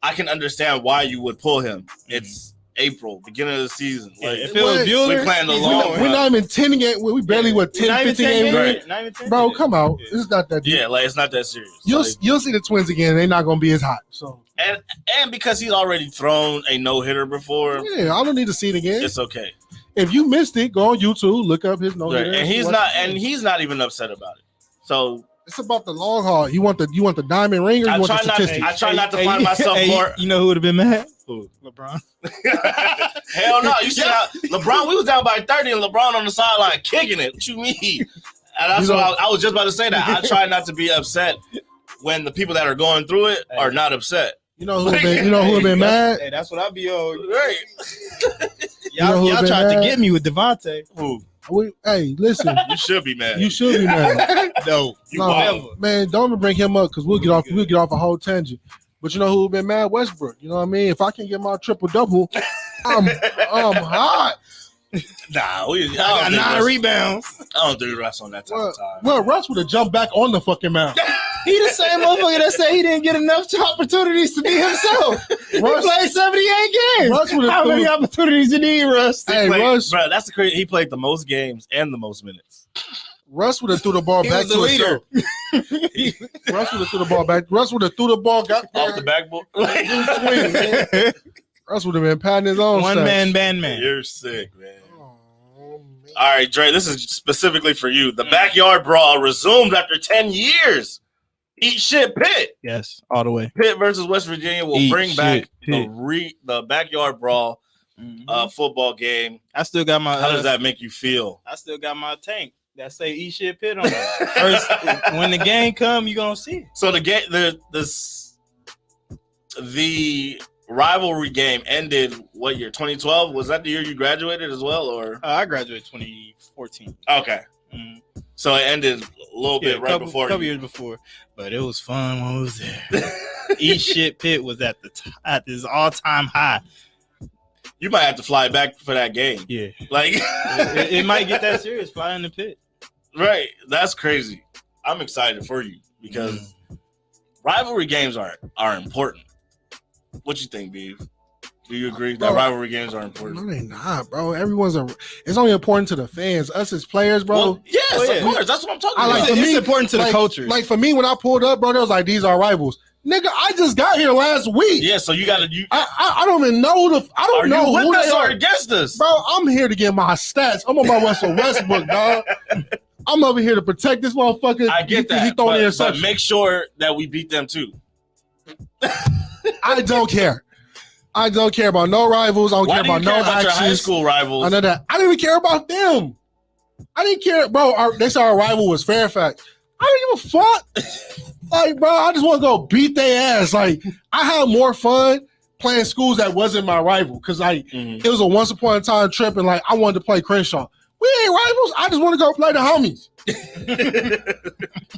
I can understand why you would pull him. It's April, beginning of the season. Like, if it was Bueller, we playing the long We're not even 10 games. We barely 10, 15 games. Right. Not even 10 Bro, games. come out. Yeah. It's not that deep. Yeah, like it's not that serious. You'll Like, see the Twins again. They're not gonna be as hot. So and because he's already thrown a no-hitter before, yeah, I don't need to see it again. it's okay. If you missed it, go on YouTube, look up his no hitter. Right. And he's not even upset about it. So It's about the long haul. You want the diamond ring or you want the statistics? I try not to find myself more. You know who would have been mad? Who? LeBron. Hell no! You see how LeBron? We was down by 30, and LeBron on the sideline kicking it. What you mean? And that's what I was just about to say. That I try not to be upset when the people that are going through it are not upset. You know who have been mad? Hey, that's what I be on. Right? Y'all tried to get me with Devontae. Who? Hey, listen. You should be mad. You should be mad. No, Man, don't even bring him up because we'll get off a whole tangent. But you know who been mad? Westbrook. You know what I mean? If I can get my triple double, I'm hot. Nah, I got 9 rebounds. I don't think Russ on that type of time. Well, Russ would have jumped back on the fucking mound. He the same motherfucker that said he didn't get enough opportunities to be himself. He played 78 games. Russ How many opportunities you need, Russ? Hey, Russ. Bro, that's the crazy. He played the most games and the most minutes. Russ would have threw the ball He back was the to leader. himself. Russ would have threw the ball back. Russ would have threw the ball got Off the backboard. swing, man. Russ would have been patting his own One stats. man band man. You're sick, man. Oh, man. All right, Dre, this is specifically for you. The backyard brawl resumed after 10 years. Eat shit, Pitt. Yes, all the way. Pitt versus West Virginia will bring back Pitt. the backyard brawl football game. I still got my. How does that make you feel? I still got my tank that say "Eat shit, Pitt" on it. First, when the game come, you gonna see it. So the game, the rivalry game ended what year? 2012. Was that the year you graduated as well, or I graduated 2014. Okay. So it ended a little bit right before. A couple years before, but it was fun when I was there. Eat shit, Pitt was at this all-time high. You might have to fly back for that game. Yeah, like it might get that serious flying the Pitt. Right, that's crazy. I'm excited for you because rivalry games are important. What you think, Beav? Do you agree that rivalry games are important? No, they not, bro. It's only important to the fans. Us as players, bro. Well, yes, of course. That's what I'm talking about. It's important to the culture. Like for me, when I pulled up, bro, they was like, these are rivals. Nigga, I just got here last week. Yeah, so you gotta. I don't even know I don't know who they are are against us, bro. I'm here to get my stats. I'm on my Russell Westbrook, dog. I'm over here to protect this motherfucker. I get that. He throwing the but make sure that we beat them too. I don't care. I don't care about no rivals. I don't care about no actions. Your high school rivals? I know that. I didn't even care about them. I didn't care, bro. They said our rival was Fairfax. I didn't give a fuck. Like, bro, I just want to go beat their ass. Like, I had more fun playing schools that wasn't my rival because it was a once upon a time trip and like I wanted to play Kershaw. We ain't rivals. I just want to go play the homies.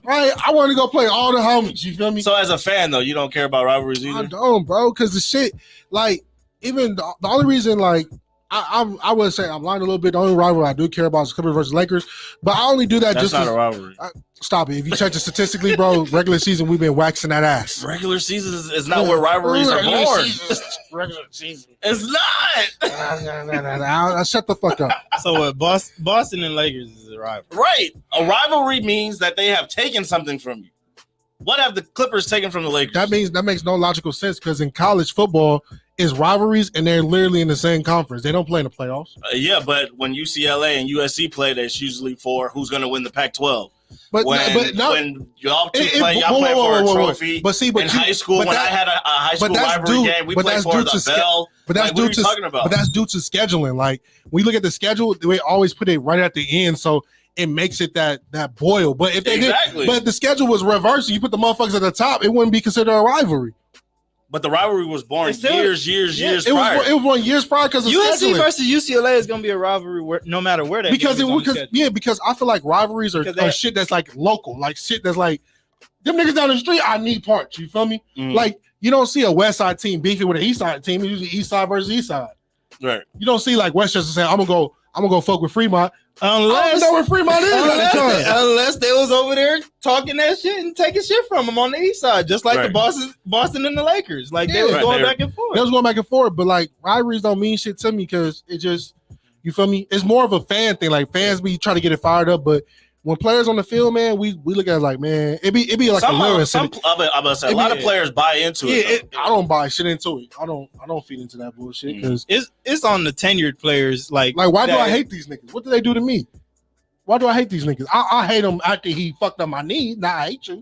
Right? I want to go play all the homies. You feel me? So as a fan, though, you don't care about rivalries either? I don't, bro, because the shit, like, even the only reason, like, I would say I'm lying a little bit. The only rivalry I do care about is Clippers versus Lakers, but I only do that That's not a rivalry. Stop it. If you check it statistically, bro, regular season, we've been waxing that ass. Regular season is not where rivalries are born. Regular season. It's not. I'll shut the fuck up. So Boston and Lakers is a rivalry. Right. A rivalry means that they have taken something from you. What have the Clippers taken from the Lakers? That makes no logical sense because in college football is rivalries and they're literally in the same conference. They don't play in the playoffs. Yeah, but when UCLA and USC play, that's usually for who's going to win the Pac-12. But when y'all play for a trophy. But see, in high school, when I had a high school rivalry game, we played for the bell. But that's due to talking about. But that's due to scheduling. Like when you look at the schedule, they always put it right at the end, so it makes it that boil. But if they but if the schedule was reversed, and you put the motherfuckers at the top, it wouldn't be considered a rivalry. But the rivalry was born years prior. It was 1 year prior because of USC scheduling. versus UCLA is going to be a rivalry no matter where they because I feel like rivalries are shit that's like local, like shit that's like them niggas down the street. I need parts. You feel me? Like you don't see a West Side team beefing with an East Side team. It's usually East Side versus East Side. Right. You don't see like Westchester saying I'm gonna go fuck with Fremont. Unless I don't know where Fremont is at the time. Unless they was over there talking that shit and taking shit from them on the East Side, just like the Boston and the Lakers. Like they was going back and forth. They was going back and forth, but like rivalries don't mean shit to me because it just, you feel me? It's more of a fan thing. Like fans be trying to get it fired up, but when players on the field, man, we look at it like, man, it be like I'm about to say a lot of players buy into it. I don't buy shit into it. I don't feed into that bullshit because it's on the tenured players. Like why do I hate these niggas? What do they do to me? Why do I hate these niggas? I hate him after he fucked up my knee. Now I hate you.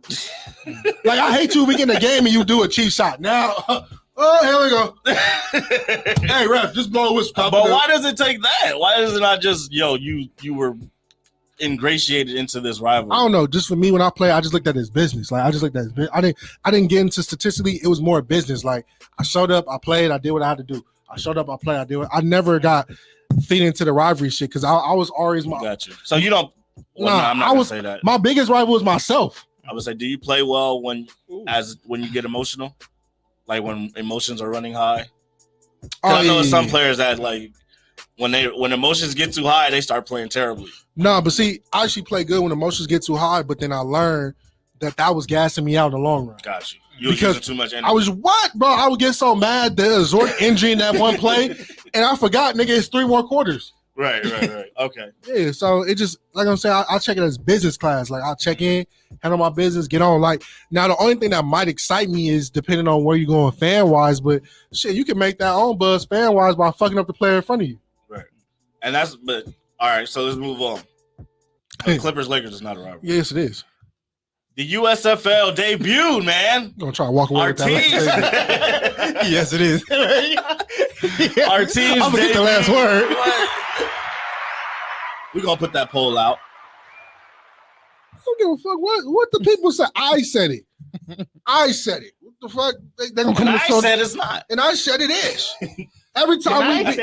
Like I hate you. We get in the game and you do a cheap shot. Now, here we go. Hey, ref, just blow a whistle. But why does it take that? Why is it not just you were ingratiated into this rivalry? I don't know. Just for me, when I play, I just looked at it as business. Like I just looked at it as business. I didn't get into statistically. It was more business. Like I showed up, I played, I did what I had to do. I showed up, I played, I did what I never got feed into the rivalry shit because I was always my. Got you. So you don't. Well, I'm not gonna say that. My biggest rival was myself. I would say, do you play well when you get emotional, like when emotions are running high? I know some players that like when emotions get too high, they start playing terribly. No, but see, I actually play good when emotions get too high, but then I learned that was gassing me out in the long run. Got you. You were using too much energy. I was bro? I would get so mad the Azort injury in that one play, and I forgot, nigga, it's 3 more quarters. Right. Okay. Yeah, so it just, like I'm saying, I'll check it as business class. Like, I'll check in, handle my business, get on. Like, now the only thing that might excite me is depending on where you're going fan-wise, but shit, you can make that own buzz fan-wise by fucking up the player in front of you. Right. And all right, so let's move on. Clippers-Lakers is not a rivalry. Yes, it is. The USFL debuted, man. I'm gonna try to walk away Our with that last teams, statement. Yes, it is. our teams. I'm gonna get the last word. We're gonna put that poll out. I don't give a fuck what the people say. I said it. I said it. What the fuck? They gonna come And to I the show, said it's not. and I said it is. Every time we beat,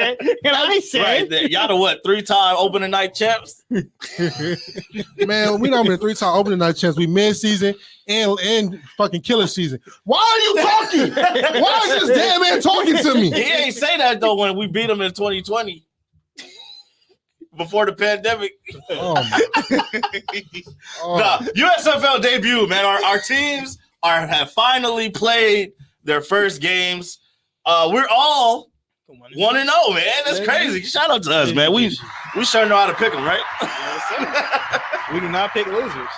Right there. Y'all the what? 3-time opening night champs. man, we don't been 3-time opening night champs. We mid-season and fucking killer season. Why are you talking? Why is this damn man talking to me? He ain't say that though when we beat him in 2020. Before the pandemic. Oh my. Oh. Nah, USFL debut, man. Our teams have finally played their first games. We're all 1-0, man. That's crazy. Shout out to us, man. We sure know how to pick them, right? We do not pick losers.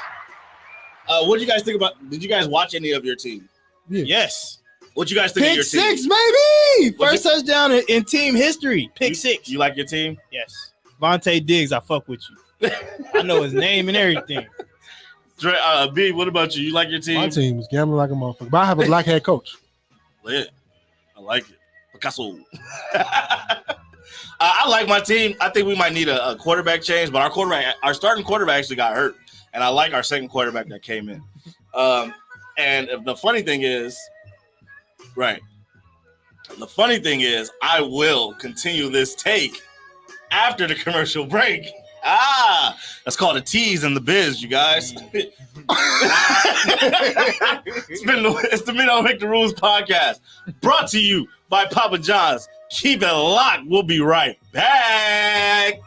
What do you guys think about? Did you guys watch any of your team? Yeah. Yes. What you guys think of Pick your team? six, baby. What's First touchdown in team history. Pick six. You like your team? Yes. Vontae Diggs, I fuck with you. I know his name and everything. B, what about you? You like your team? My team is gambling like a motherfucker, but I have a black head coach. Lit. I like it. Picasso. I like my team. I think we might need a quarterback change, but our starting quarterback actually got hurt, and I like our second quarterback that came in. And the funny thing is, right? The funny thing is, I will continue this take after the commercial break. That's called a tease in the biz, you guys. It's the Me Don't Make the Rules podcast, brought to you by Papa John's. Keep it locked. We'll be right back.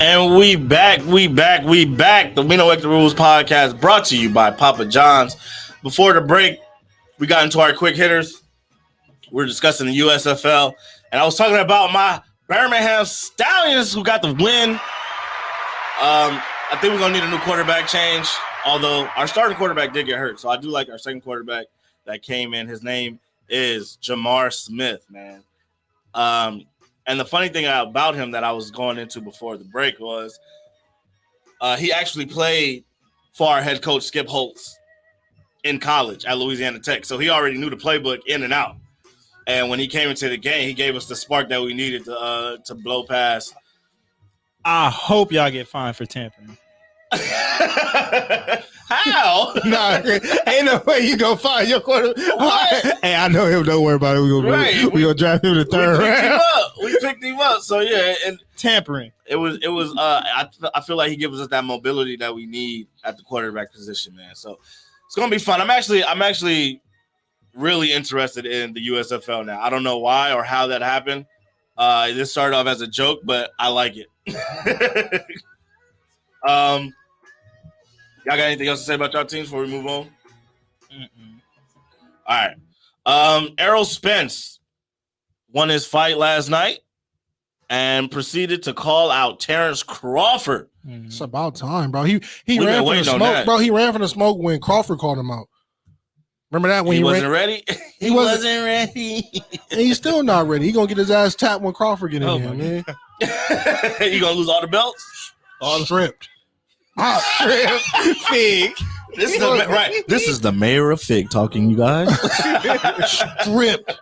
And we back. The We Know What the Rules podcast brought to you by Papa John's. Before the break, we got into our quick hitters. We're discussing the USFL. And I was talking about my Birmingham Stallions who got the win. I think we're going to need a new quarterback change. Although our starting quarterback did get hurt. So I do like our second quarterback that came in. His name is Jamar Smith, man. And the funny thing about him that I was going into before the break was he actually played for our head coach, Skip Holtz, in college at Louisiana Tech. So he already knew the playbook in and out. And when he came into the game, he gave us the spark that we needed to blow past. I hope y'all get fined for tampering. How? Nah, ain't no way you gonna find your quarterback. Hey, I know him. Don't worry about it. We gonna draft him to third round. We picked him up. So yeah, and tampering. It was. I feel like he gives us that mobility that we need at the quarterback position, man. So it's gonna be fun. I'm actually really interested in the USFL now. I don't know why or how that happened. This started off as a joke, but I like it. Y'all got anything else to say about y'all teams before we move on? All right. Errol Spence won his fight last night and proceeded to call out Terrence Crawford. It's about time, bro. He ran for the smoke, bro. He ran for the smoke when Crawford called him out. Remember that when he wasn't ready? He wasn't ready. And he's still not ready. He gonna get his ass tapped when Crawford get in there, man. You gonna lose all the belts? All stripped. Fig. This is the mayor of Fig talking, you guys. Stripped.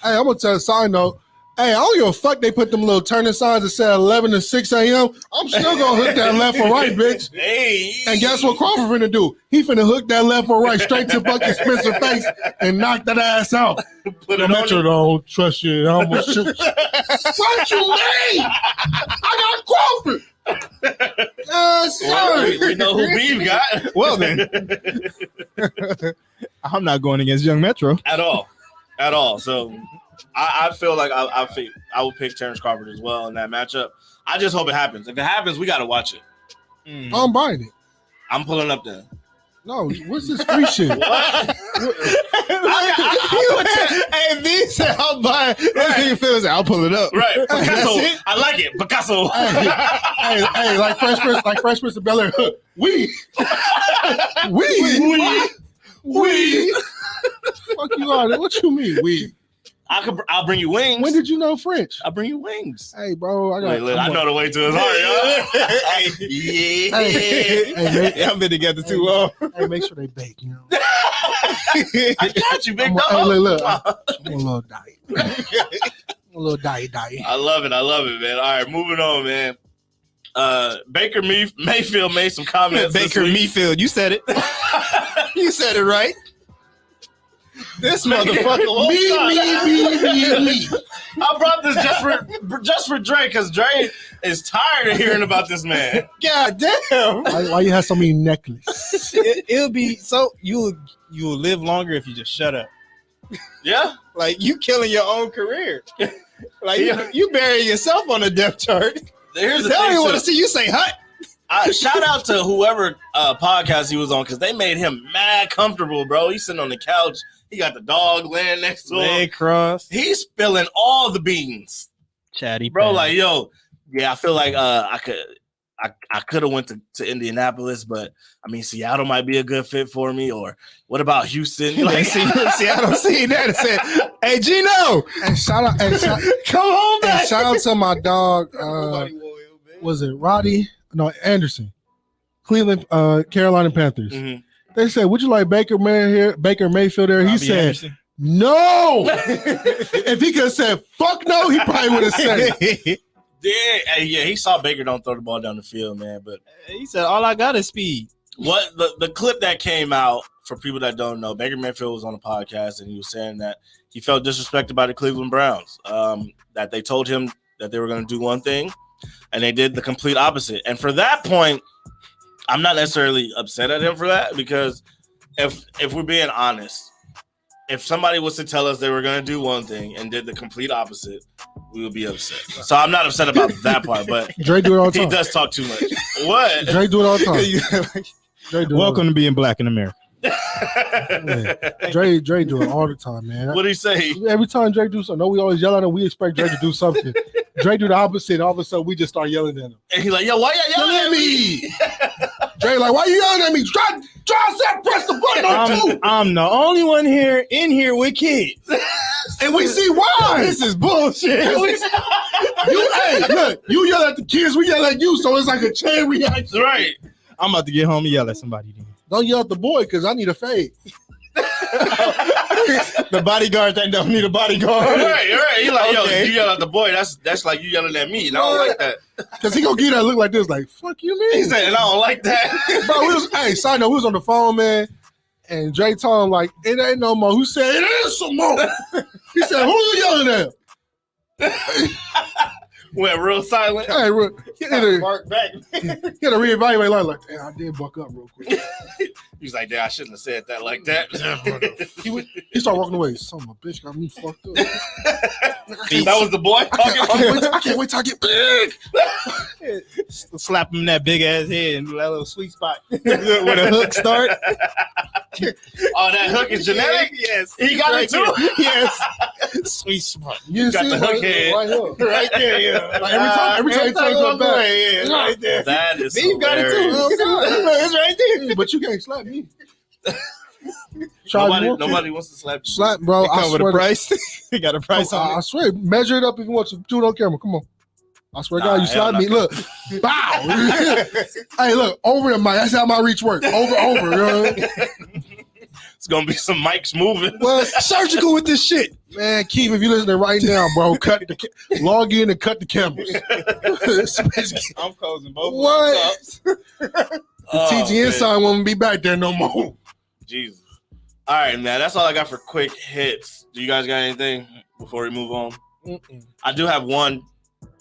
Hey, I'm gonna tell you a side note. Hey, I don't give a fuck. They put them little turning signs that said 11 to 6 a.m. I'm still gonna hook that left or right, bitch. Hey. And guess what Crawford finna do? He finna hook that left or right straight to fucking Spencer face and knock that ass out. Put it Metro don't trust you. I'm gonna shoot. What you mean? I got Crawford. Yes, well, we know who Beef got. Well then, I'm not going against Young Metro at all. So I feel like I would pick Terrence Crawford as well in that matchup. I just hope it happens. If it happens, we gotta watch it. I'm buying it. I'm pulling up there. No, what's this free shit? What? Hey, B said I'll buy it. This nigga feels like I'll pull it up. Right. Picasso. I like it. Picasso. Hey, like Fresh Prince of Bel-Air. We. Fuck you all. What you mean, we? I'll bring you wings. When did you know French? I'll bring you wings. Hey, bro, I know the way to his heart, y'all. Hey, I've been together too long. Hey, make sure they bake, you know. I got you, big dog. Hey, look. I'm a little diet. A little diet. I love it, man. All right, moving on, man. Baker Mayfield made some comments. Baker Mayfield, you said it. You said it right. This motherfucker. Me. I brought this just for Dre, because Dre is tired of hearing about this man. God damn. Why you have so many necklaces? It'll be so you will live longer if you just shut up. Yeah, like you killing your own career. Like you bury yourself on the depth chart. Here's the thing. I don't even want to see you say hut. Shout out to whoever podcast he was on, because they made him mad comfortable, bro. He's sitting on the couch. He got the dog laying next to him. Leg cross. He's spilling all the beans. Chatty, bro. bad. Like, yo, yeah, I feel like I could have went to Indianapolis, but I mean, Seattle might be a good fit for me. Or what about Houston? Like, Seattle seen that and said, "Hey, Gino, and shout out, come on back." And shout out to my dog. Was it Roddy? No, Anderson. Cleveland, Carolina Panthers. Mm-hmm. They said, "Would you like Baker Mayfield there?" He said, Anderson. "No." If he could have said, "Fuck no," he probably would have said it. Yeah, he saw Baker don't throw the ball down the field, man. But he said, "All I got is speed." What the clip that came out, for people that don't know, Baker Mayfield was on a podcast and he was saying that he felt disrespected by the Cleveland Browns. That they told him that they were going to do one thing, and they did the complete opposite. And for that point, I'm not necessarily upset at him for that, because if we're being honest, if somebody was to tell us they were going to do one thing and did the complete opposite, we would be upset. So I'm not upset about that part, but Dre do it all the he time. does talk too much. What? Dre do it all the time. Dre do it all Welcome to being black in America. Dre do it all the time, man. What do he say? Every time Dre do something, no, we always yell at him. We expect Dre to do something. Dre do the opposite. All of a sudden, we just start yelling at him. And he's like, yo, why you yelling at me? Dre like, why you yelling at me? Try to press the button on two. I'm the only one here in here with kids. And we see why. This is bullshit. Hey, look, you yell at the kids, we yell at you, so it's like a chain reaction. Right. I'm about to get home and yell at somebody then. Don't yell at the boy, because I need a fade. The bodyguard that don't need a bodyguard. Right. He's like, Okay. yo, you yell at the boy. That's like you yelling at me. And I don't like that. Because he gonna get that look like this, like, fuck you, He man. said, and I don't like that. Bro, hey, side note, we was on the phone, man, and Dre told him, like, it ain't no more. Who said, it is some more? He said, who you yelling at? Went real silent. Hey, he had to Bark back. reevaluate life, like, damn, I did buck up real quick. He's like, yeah, I shouldn't have said that like that. He started walking away. Son of a bitch got me fucked up. That was the boy talking. I can't wait till I get big. Slap him in that big ass head and do that little sweet spot where the hook start. Oh, that hook is genetic? Yes. He got it too? Yes. Sweet spot. You got see the it hook head. right here. Right there, yeah. Like every time he turns on back, yeah, right there. That is You got it too. hilarious. It's right there. but you can't slap me. Try if you want to. Nobody wants to slap you. Slap, bro. It I come with swear. a price. He got a price on I it. swear. Measure it up if you want to do it on camera. Come on. I swear to God, you hell slap me. no. Look, bow. Hey, look, over the mic. That's how my reach works. Over. You know? It's gonna be some mics moving. Well, surgical with this shit, man. Keith, if you're listening right now, bro, log in and cut the cameras. I'm closing both. What? The Oh, TGN man. sign won't be back there no more. Jesus. All right, man. That's all I got for quick hits. Do you guys got anything before we move on? I do have one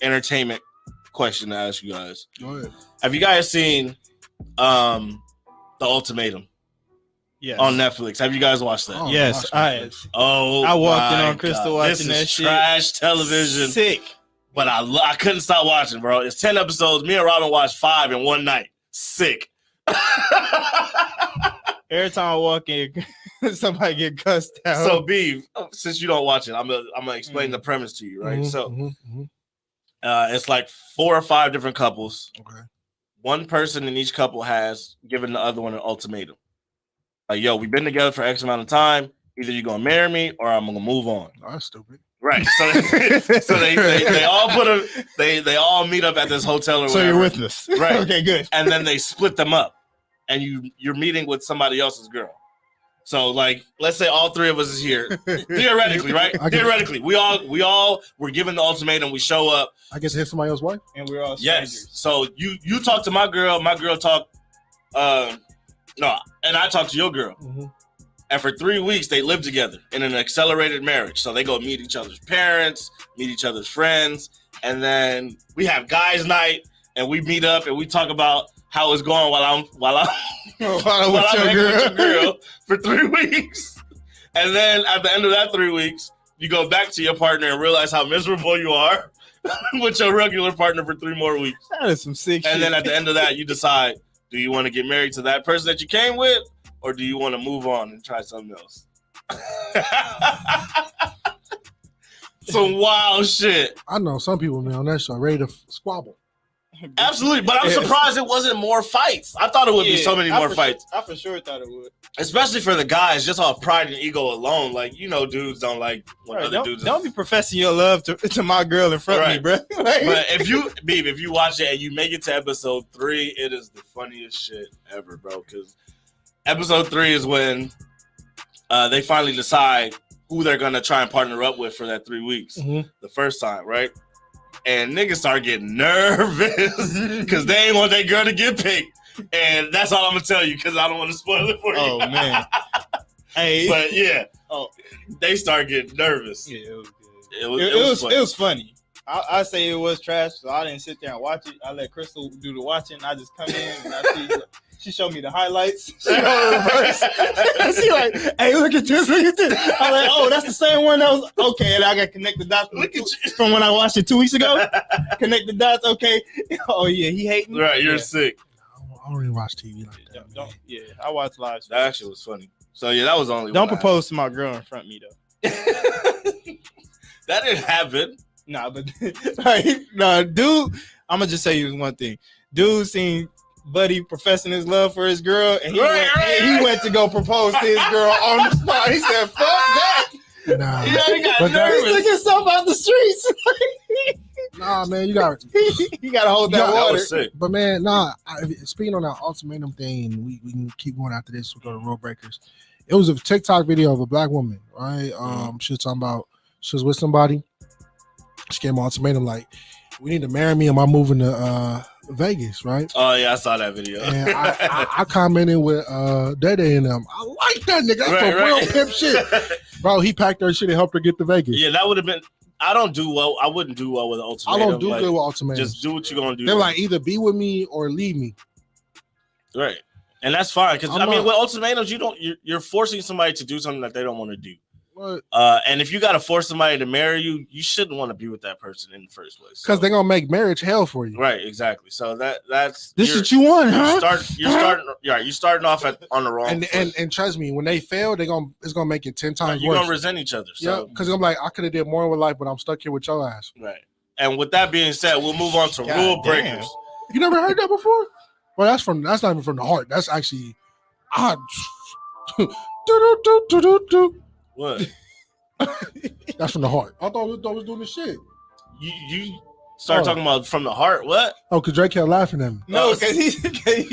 entertainment question to ask you guys. Go ahead. Have you guys seen The Ultimatum Yes. on Netflix? Have you guys watched that? Oh, Yes. gosh, I walked in on Crystal watching this that is shit. trash television, Sick. but I couldn't stop watching, bro. It's 10 episodes. Me and Robin watched 5 in one night. Sick. Every time I walk in, somebody get cussed out. So, B, since you don't watch it, I'm gonna explain the premise to you, right? So, it's like 4 or 5 different couples. Okay. One person in each couple has given the other one an ultimatum. Like, yo, we've been together for X amount of time. Either you're gonna marry me or I'm gonna move on. Oh, that's stupid. Right. So they all they all meet up at this hotel or So whatever. you're with us. Right. Okay, good. And then they split them up. And you're meeting with somebody else's girl. So, like, let's say all 3 of us is here. Theoretically, right? Theoretically. We all were given the ultimatum. We show up. I guess hit somebody else's wife. And we're all Yes. strangers. So you talk to my girl talk no, and I talk to your girl. And for 3 weeks they live together in an accelerated marriage. So they go meet each other's parents, meet each other's friends, and then we have guys' night and we meet up and we talk about how it's going while I'm hanging with your girl for 3 weeks. And then at the end of that 3 weeks, you go back to your partner and realize how miserable you are with your regular partner for 3 more weeks. That is some sick shit. And then at the end of that, you decide, do you want to get married to that person that you came with, or do you want to move on and try something else? Some wild shit. I know some people, man, on that show ready to squabble. Absolutely, but I'm surprised it wasn't more fights. I thought it would be so many more fights. I for sure thought it would. Especially for the guys, just off pride and ego alone. Like, you know, dudes don't like when Right, other dudes. don't be professing your love to my girl in front of me, bro. Like, But if you watch it and you make it to episode 3, it is the funniest shit ever, bro. Because episode 3 is when they finally decide who they're gonna try and partner up with for that 3 weeks. The first time, right? And niggas start getting nervous because they ain't want their girl to get picked. And that's all I'm gonna tell you because I don't want to spoil it for you. oh man, hey, But yeah, they start getting nervous. yeah, it was good. It was funny. It was funny. I say it was trash, so I didn't sit there and watch it. I let Crystal do the watching. I just come in and I see. She showed me the highlights. She on reverse. She like, hey, look at this, look at this. I'm like, oh, that's the same one that was okay. And I got connect the dots from when I watched it 2 weeks ago. Connect the dots, okay. Oh yeah, he hating. Right, you're sick. I don't even watch TV like that. I watch live. That actually was funny. So yeah, that was only. Don't propose to my girl in front of me though. That didn't happen. Nah, but dude. I'm gonna just say you one thing. Dude seen Buddy professing his love for his girl, and he went to go propose to his girl on the spot. He said, "Fuck that." Nah, He got He nervous. took himself out the streets. nah, man, you got. You gotta hold that Yeah, That water. was sick. But man, speaking on that ultimatum thing, we can keep going after this. We'll go to Rule Breakers. It was a TikTok video of a black woman, right? She was talking about she was with somebody. She gave an ultimatum like, "We need to marry me, or I'm moving to Vegas," right? Oh yeah, I saw that video. And I commented with Day and them. I like that nigga. That's some real pimp shit, bro. He packed her shit and helped her get to Vegas. Yeah, that would have been. I wouldn't do well with an ultimatum. I don't do like, good with ultimatums. Just do what you're gonna do. They're like either be with me or leave me. Right, and that's fine because with ultimatums, you're forcing somebody to do something that they don't want to do. What? And if you got to force somebody to marry you, you shouldn't want to be with that person in the first place. Because they're gonna make marriage hell for you. Right, exactly. So that's This is what you want, huh? You're starting off on the wrong. And trust me, when they fail, it's gonna make it 10 times you're worse. gonna resent each other. Yeah, So because I'm like, I could have did more with life, but I'm stuck here with your ass. right. And with that being said, we'll move on to God rule damn. breakers. You never heard that before? Well, that's not even from the heart. That's actually What? That's from the heart. I thought we was doing the shit. You start talking about from the heart? What? Oh, because Drake kept laughing at me. No, because he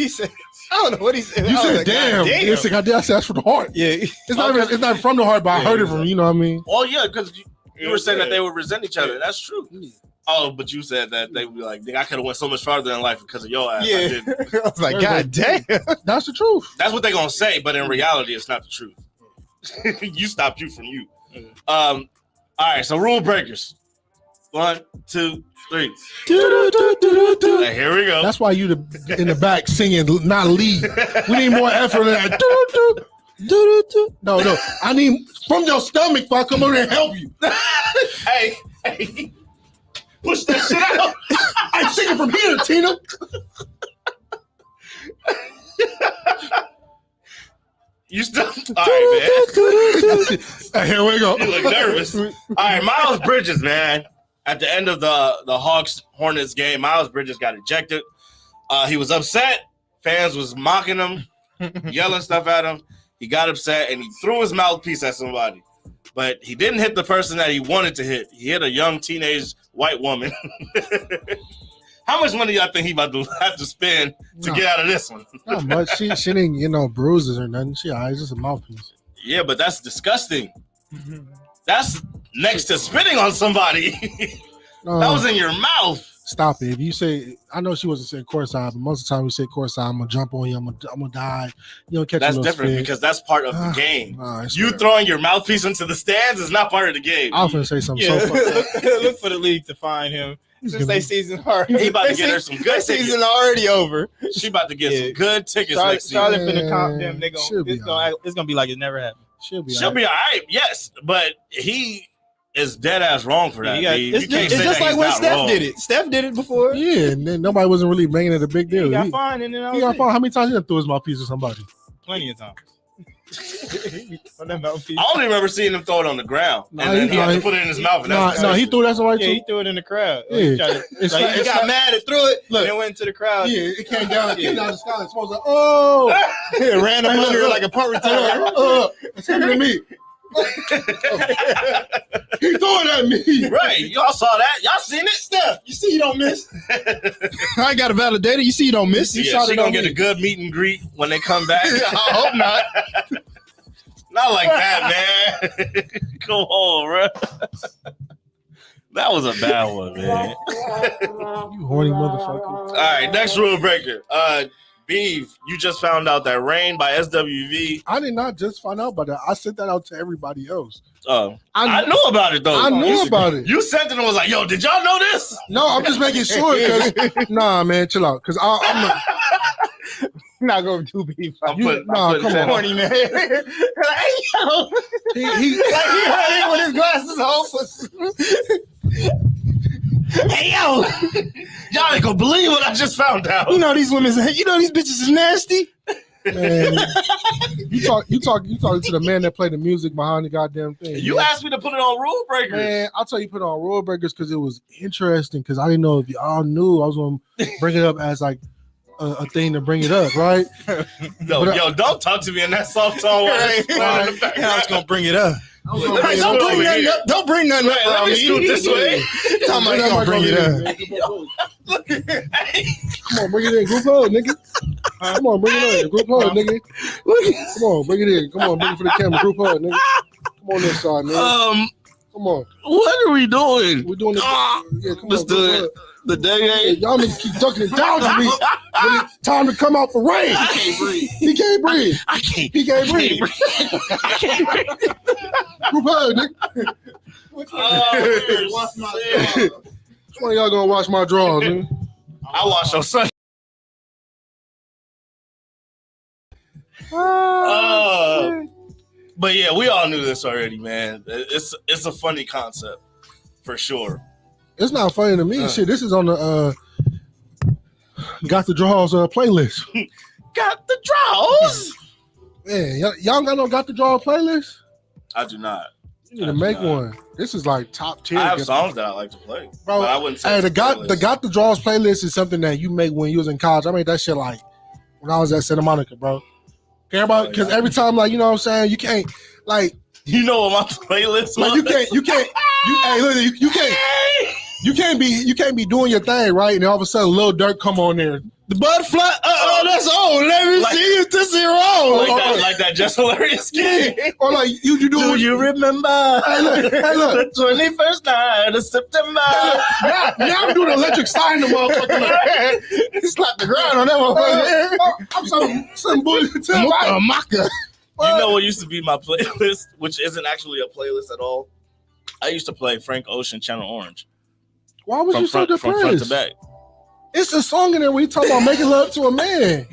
said, I don't know what he said. You I was said, like, damn. God It's like, I said that's from the heart. Yeah. It's not from the heart, but I heard it from, you know what I mean? Oh yeah, because you were saying that they would resent each other. That's true. Oh, but you said that they would be like, I could have went so much farther in life because of your ass. Yeah. I didn't. I was like, God damn. That's the truth. That's what they're gonna say, but in reality, it's not the truth. You stopped you from you. All right, so rule breakers. 1, 2, 3. Here we go. That's why you in the back singing, not lead. We need more effort in that. No. I need from your stomach if I come over and help you. Hey. Push that shit out. I'm singing from here, Tina. You still all right, man. Here we go. You look nervous. All right, Miles Bridges, man. At the end of the Hawks Hornets game, Miles Bridges got ejected. He was upset. Fans was mocking him, yelling stuff at him. He got upset and he threw his mouthpiece at somebody. But he didn't hit the person that he wanted to hit. He hit a young teenage white woman. How much money y'all think he about to have to spend to get out of this one? Not much. She didn't get no bruises or nothing. She it's just a mouthpiece. Yeah, but that's disgusting. That's next to spitting on somebody. That was in your mouth. Stop it. If you say, I know she wasn't saying courtside, but most of the time we say courtside, I'm gonna jump on you, I'm gonna die. You don't catch. That's different because that's part of the game. You throwing your mouthpiece into the stands is not part of the game. I was gonna say something. So look for the league to find him. Since they season already, he about to get her some good tickets. Season already over. She about to get some good tickets next season. Charlotte finna comp them. It's gonna be like it never happened. She'll be all right. Yes, but he is dead ass wrong for that. It's just like when Steph did it. Steph did it before. Yeah, and then nobody wasn't really making it a big deal. He got fined, and then he got fined. How many times he threw his mouthpiece at somebody? Plenty of times. I only remember seeing him throw it on the ground, and then he had to put it in his mouth. And he threw that somebody too. He threw it in the crowd. Yeah, he got mad and threw it. Look, and it went into the crowd. Yeah, it came down. It came down the sky. It's supposed to. Oh, it ran him under like a punt return. It's coming to me. He threw it at me. Right, y'all saw that. Y'all seen it, Steph. You see, you don't miss. I ain't got a validator. You see, you don't miss. Yeah, she gonna get a good meet and greet when they come back. I hope not. Not like that, man. Come on, bro. That was a bad one, man. You horny motherfucker. All right, next rule breaker. Beef, you just found out that Rain by SWV. I did not just find out about that. I sent that out to everybody else. Oh, I knew about it though. I knew about it. You sent it and was like, "Yo, did y'all know this?" No, I'm just making sure because nah, man, chill out. Because I'm not going to beef. I'm come on, horny man. Like, hey, yo. he Like he heard it with his glasses off. Hey yo, Y'all ain't gonna believe what I just found out. you know these women. You know these bitches is nasty. man, you talking to the man that played the music behind the goddamn thing. You asked me to put it on Rule Breakers. Man, I'll tell you put it on Rule Breakers because it was interesting. Because I didn't know if y'all knew I was gonna bring it up as like a thing to bring it up, right? Yo, don't talk to me in that soft tone. I was gonna bring it up. Hey, Don't bring nothing up. Don't bring nothing up. Let me scoot this way. Talking about you gonna bring it up. Come on, bring it in. Group hug, nigga. Come on, bring it in. Group hug, nigga. Come on, bring it in. Come on, bring it for the camera. Group hug, nigga. Come on this side, man. Come on. What are we doing? We're doing it. Yeah, come Let's on. do it. The day Hey, ain't. y'all niggas keep ducking it down to me when it's time to come out for rain. I can't breathe. He can't breathe. I can't. He can't breathe. I can't breathe. Group hug, nigga. Which Which one of y'all gonna wash my drawers, man? I watch your son. But yeah, we all knew this already, man. It's a funny concept for sure. It's not funny to me. Shit, this is on the Got the Draws playlist. Got the draws. Man, y'all got no Got the Draw playlist? I do not. You need to make one. This is like top 10. I have songs that I like to play, bro. but I wouldn't say Hey, it's the a Got playlist. the Draws playlist is something that you make when you was in college. I made that shit like when I was at Santa Monica, bro. Care about because every time, like, you know what I'm saying, you can't like You know what my playlist like was? you can't be doing your thing, right? And all of a sudden Lil Durk come on there. the butt flat. That's old. Let me Like- see you to see roll. like that just hilarious kid. Or like you do Do you remember Hey, look. the 21st night of September? now I'm doing electric sign the motherfucker. Slap the ground on that one. I'm some bullshit too, right? Maka. You know what used to be my playlist, which isn't actually a playlist at all? I used to play Frank Ocean Channel Orange. Why was you so from front to depressed? back. It's a song in there where you talk about making love to a man.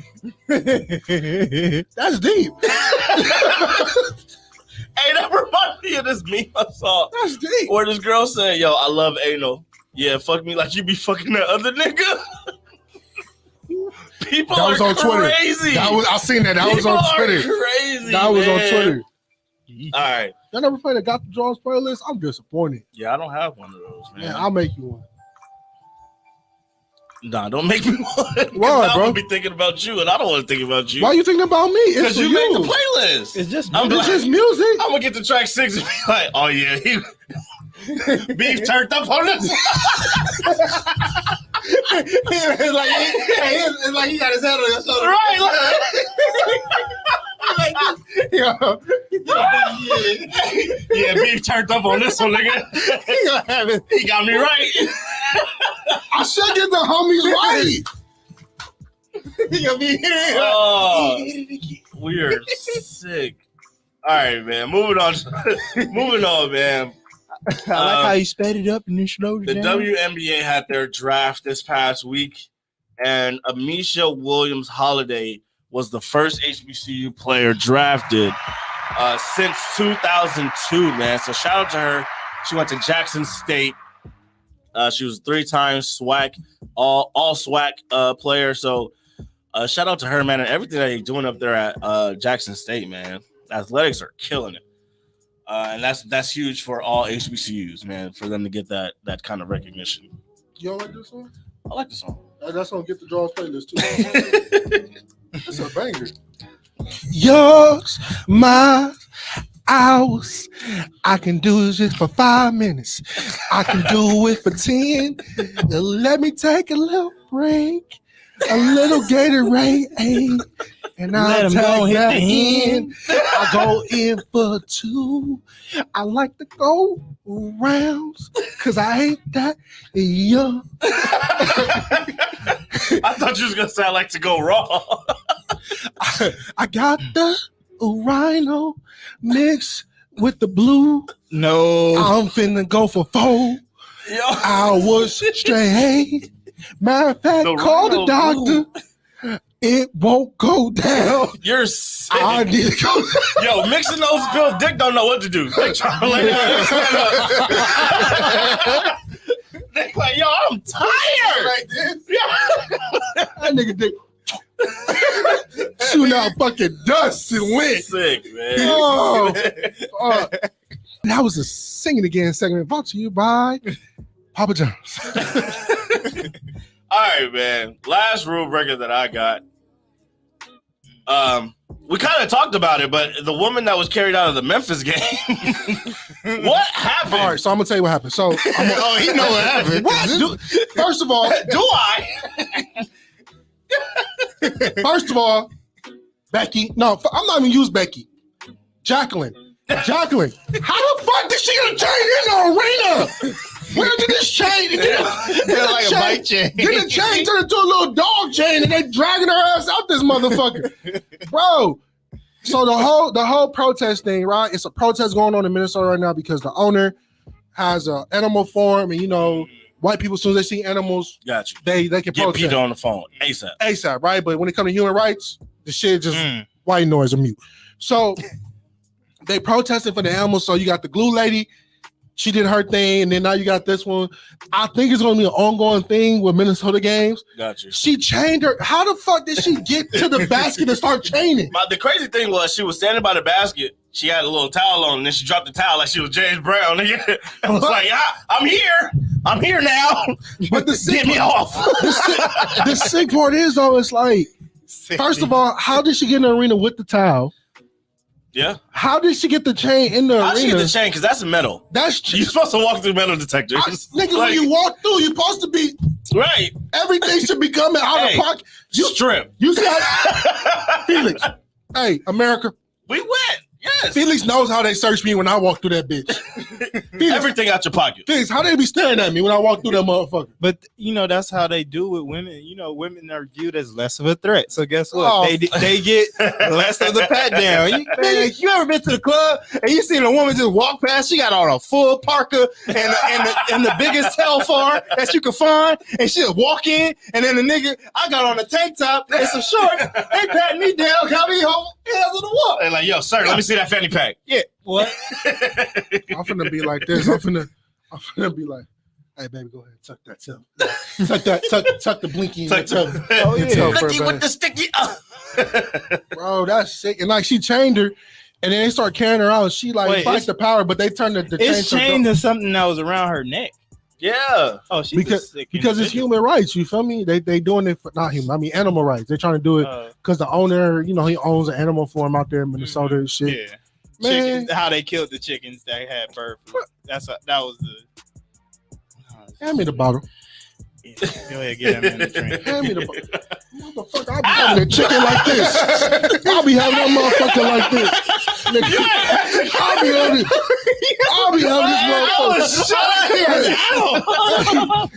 That's deep. Hey, that reminds me of this meme I saw That's deep. where this girl said, "Yo, I love anal. Yeah, fuck me like you be fucking that other nigga." People That was are on Twitter. crazy. I seen that. That was People on are Twitter. Crazy. That was on man. Twitter. All right. Y'all never played a Got the Draws playlist? I'm disappointed. Yeah, I don't have one of those, man. Man, I'll make you one. Nah, don't make me one. Why, I'm bro? gonna be thinking about you, and I don't want to think about you. Why you thinking about me? It's Because for you you. made the playlist. It's just I'm It's like, just music. I'm gonna get to track 6 and be like, oh yeah, Beef turned up on this. it's like he got his head on your shoulder. Right. Yeah, Beef turned up on this one, nigga. He got me right. I should get the homies right. Oh, we are sick. All right, man. Moving on, man. I like how you sped it up and then slowed The it down. WNBA had their draft this past week, and Amisha Williams Holiday was the first HBCU player drafted since 2002, man. So shout out to her. She went to Jackson State. She was a 3-time SWAC, all SWAC player. So shout out to her, man, and everything that they're doing up there at Jackson State, man. Athletics are killing it. And that's huge for all HBCUs, man, for them to get that kind of recognition. You don't like this song? I like the song. That's on Get the Draws playlist too. It's a banger. Yours, mine, ours. I can do this for 5 minutes. I can do it for 10. Let me take a little break. A little Gatorade. And I Let him go hit the end. I go in for 2. I like to go rounds because I ain't that young. I thought you was gonna say I like to go raw. I got the rhino mixed with the blue. No. I'm finna go for 4 Yo. hours straight. Matter of fact, call the doctor. It won't go down. You're sick. I need to go. Yo, mixing those pills, Dick don't know what to do. Dick trying to lay down. Dick like, yo, I'm tired. Like this. That nigga Dick shooting out fucking dust and wind. Sick, man. Oh, that was a Singing Again segment brought to you by Papa John's. All right, man. Last rule breaker that I got. We kind of talked about it, but the woman that was carried out of the Memphis game, what happened? All right, so I'm gonna tell you what happened. So, He know what happened. First of all, Do I? Becky. No, I'm not even use Becky. Jacqueline. How the fuck did she get a chain in the arena? Where did this chain? They're like a bike chain. Get the chain turned into a little dog chain, and they dragging her ass out this motherfucker, bro. So the whole protest thing, right? It's a protest going on in Minnesota right now because the owner has an animal farm, and white people, as soon as they see animals, Got you. they can Get protest Peter on the phone ASAP. right? But when it comes to human rights, the shit just white noise or mute. So they protested for the animals. So you got the glue lady. She did her thing, and then now you got this one. I think it's going to be an ongoing thing with Minnesota games. Got you. She chained her. How the fuck did she get to the basket and start chaining? The crazy thing was she was standing by the basket. She had a little towel on, and then she dropped the towel like she was James Brown. I was like, I'm here. I'm here now. But the sick Get me off. the sick part is, though, it's like, first of all, how did she get in the arena with the towel? Yeah. How did she get the chain in the How'd arena? she get the chain? Because that's metal. You're supposed to walk through metal detectors. Nigga, when you walk through, you're supposed to be right. Everything should be coming out of pocket. Strip. You see how Felix? Hey, America. We went. Yes. Felix knows how they search me when I walk through that bitch. Felix, everything out your pocket. Felix, how they be staring at me when I walk through that motherfucker? But that's how they do with women. Women are viewed as less of a threat. So guess what? Oh. They get less of the pat down. You ever been to the club and you seen a woman just walk past? She got on a full parka and the biggest telfar that you could find, and she'll walk in, and then the nigga, I got on a tank top and some shorts. They pat me down, got me home, hands on the wall. And like, yo, sir, let me see that fanny pack. Yeah. What? I'm finna be like this. I'm finna be like, hey baby, go ahead, tuck that tail. tuck the blinky in your tail. Oh, yeah. Blicky with the sticky. Bro, that's sick. And like she chained her, and then they start carrying her out. She fights the power, but they turned the It's chain chained to something that was around her neck. Yeah. Oh, she's because it's human rights. You feel me? They doing it for not human. I mean animal rights. They're trying to do it because the owner, he owns an animal farm out there in Minnesota and shit. Yeah. Man. Chicken, how they killed the chickens that had birth. That was the. Hand me the bottle. Yeah, go ahead, get him in the drink. Hand me the bottle. Motherfucker, I'll be having a chicken like this. I'll be having that motherfucker like this. Nigga, I'll be having this motherfucker.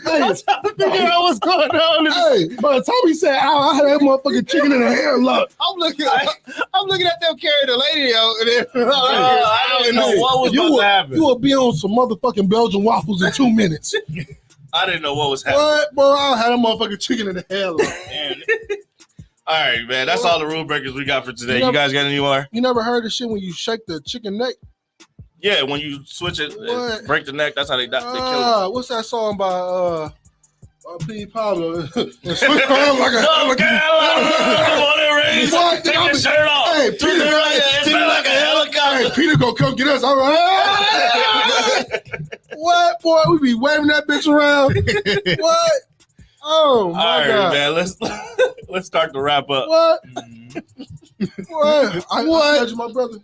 I was trying to figure out what's going on. Hey, by the time he said, "Ow," I had that motherfucking chicken in the hair. Look, I'm looking at them carry the lady out, and then I didn't know what was about to happen. You will be on some motherfucking Belgian waffles in 2 minutes. I didn't know what was happening. What, bro? I had a motherfucking chicken in the hair. Look. All right, man. That's all the rule breakers we got for today. You guys got any more? You never heard of shit when you shake the chicken neck? Yeah, when you switch it, break the neck. That's how they kill it. What's that song by P. Pablo? Switch around like a Take your shirt off. Hey, Peter, like a helicopter. Hey, Peter gonna come get us. All right. What, boy? We be waving that bitch around. What? Oh my all right, God, man. Let's start to wrap up. What? What? I judge my brother.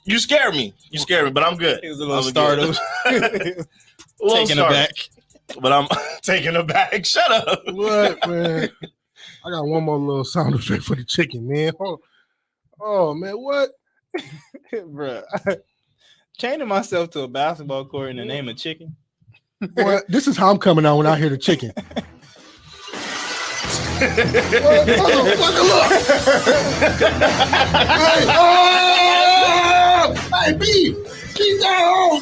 You scared me. But I'm good. It was a little startled. Taking it back. But I'm taking it back. Shut up. What, man? I got one more little sound effect for the chicken, man. Oh man, what? Bro, chaining myself to a basketball court in the name of chicken. Boy, this is how I'm coming out when I hear the chicken. Motherfucker, look! Hey, oh! Hey, B! Keep that on!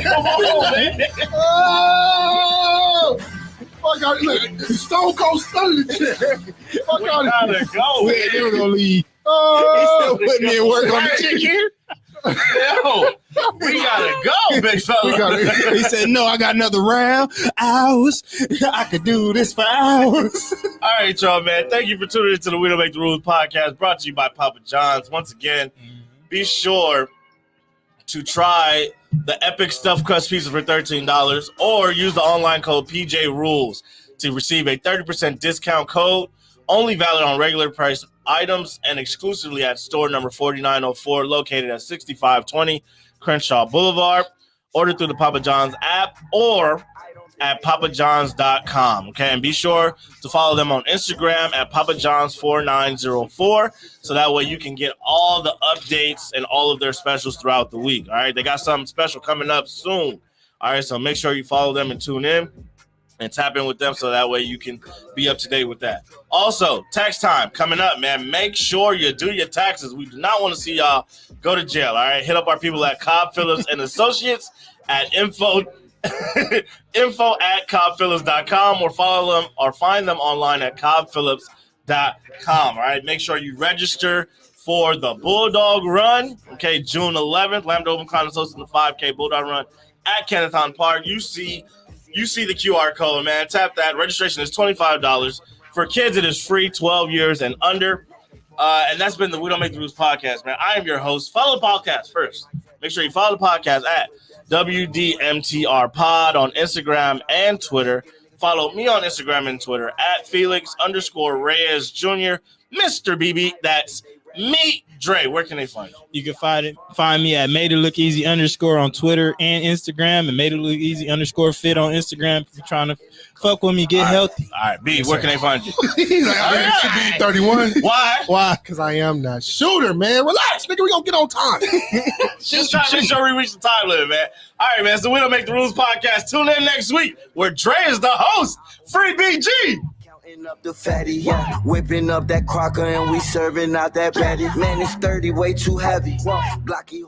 Come on, man! Oh! Fuck out! Look, Stone Cold Stunning the chick. Fuck out! Gotta go. They were gonna leave. He's still putting in work on the chicken. Yo, we gotta go, big fella. He said, "No, I got another round. Hours. I could do this for hours." All right, y'all, man. Thank you for tuning into the We Don't Make the Rules podcast, brought to you by Papa John's. Once again, be sure to try the epic stuffed crust pizza for $13, or use the online code PJ Rules to receive a 30% discount code. Only valid on regular price items and exclusively at store number 4904, located at 6520 Kershaw Boulevard. Order through the Papa John's app or at papajohns.com. Okay, and be sure to follow them on Instagram at papajohns4904, so that way you can get all the updates and all of their specials throughout the week. All right, they got something special coming up soon. All right, so make sure you follow them and tune in and tap in with them, so that way you can be up to date with that. Also, tax time coming up, man. Make sure you do your taxes. We do not want to see y'all go to jail, all right? Hit up our people at Cobb Phillips and Associates at info at cobbphillips.com, or follow them or find them online at cobbphillips.com, all right? Make sure you register for the Bulldog Run, okay, June 11th. Lambda Open Con is hosting the 5K Bulldog Run at Kennethon Park. You see the QR code, man. Tap that. Registration is $25. For kids, it is free, 12 years and under. And that's been the We Don't Make the Rules podcast, man. I am your host. Follow the podcast first. Make sure you follow the podcast at WDMTR Pod on Instagram and Twitter. Follow me on Instagram and Twitter at Felix_Reyes Jr. Mr. BB. That's me. Dre, where can they find you? You can find me at Made It Look Easy _ on Twitter and Instagram, and Made It Look Easy _ on Instagram. If you're trying to fuck with me, get healthy. All right, B, where can they find you? He's like, I should be 31. Why? Why? Because I am not shooter, man. Relax, nigga. We gonna get on time. Just trying to make sure we reach the time limit, man. All right, man. So We Don't Make the Rules podcast. Tune in next week where Dre is the host. Free BG. Up the fatty, yeah. Whipping up that crocker and we serving out that patty. Man, it's 30, way too heavy. Blocky.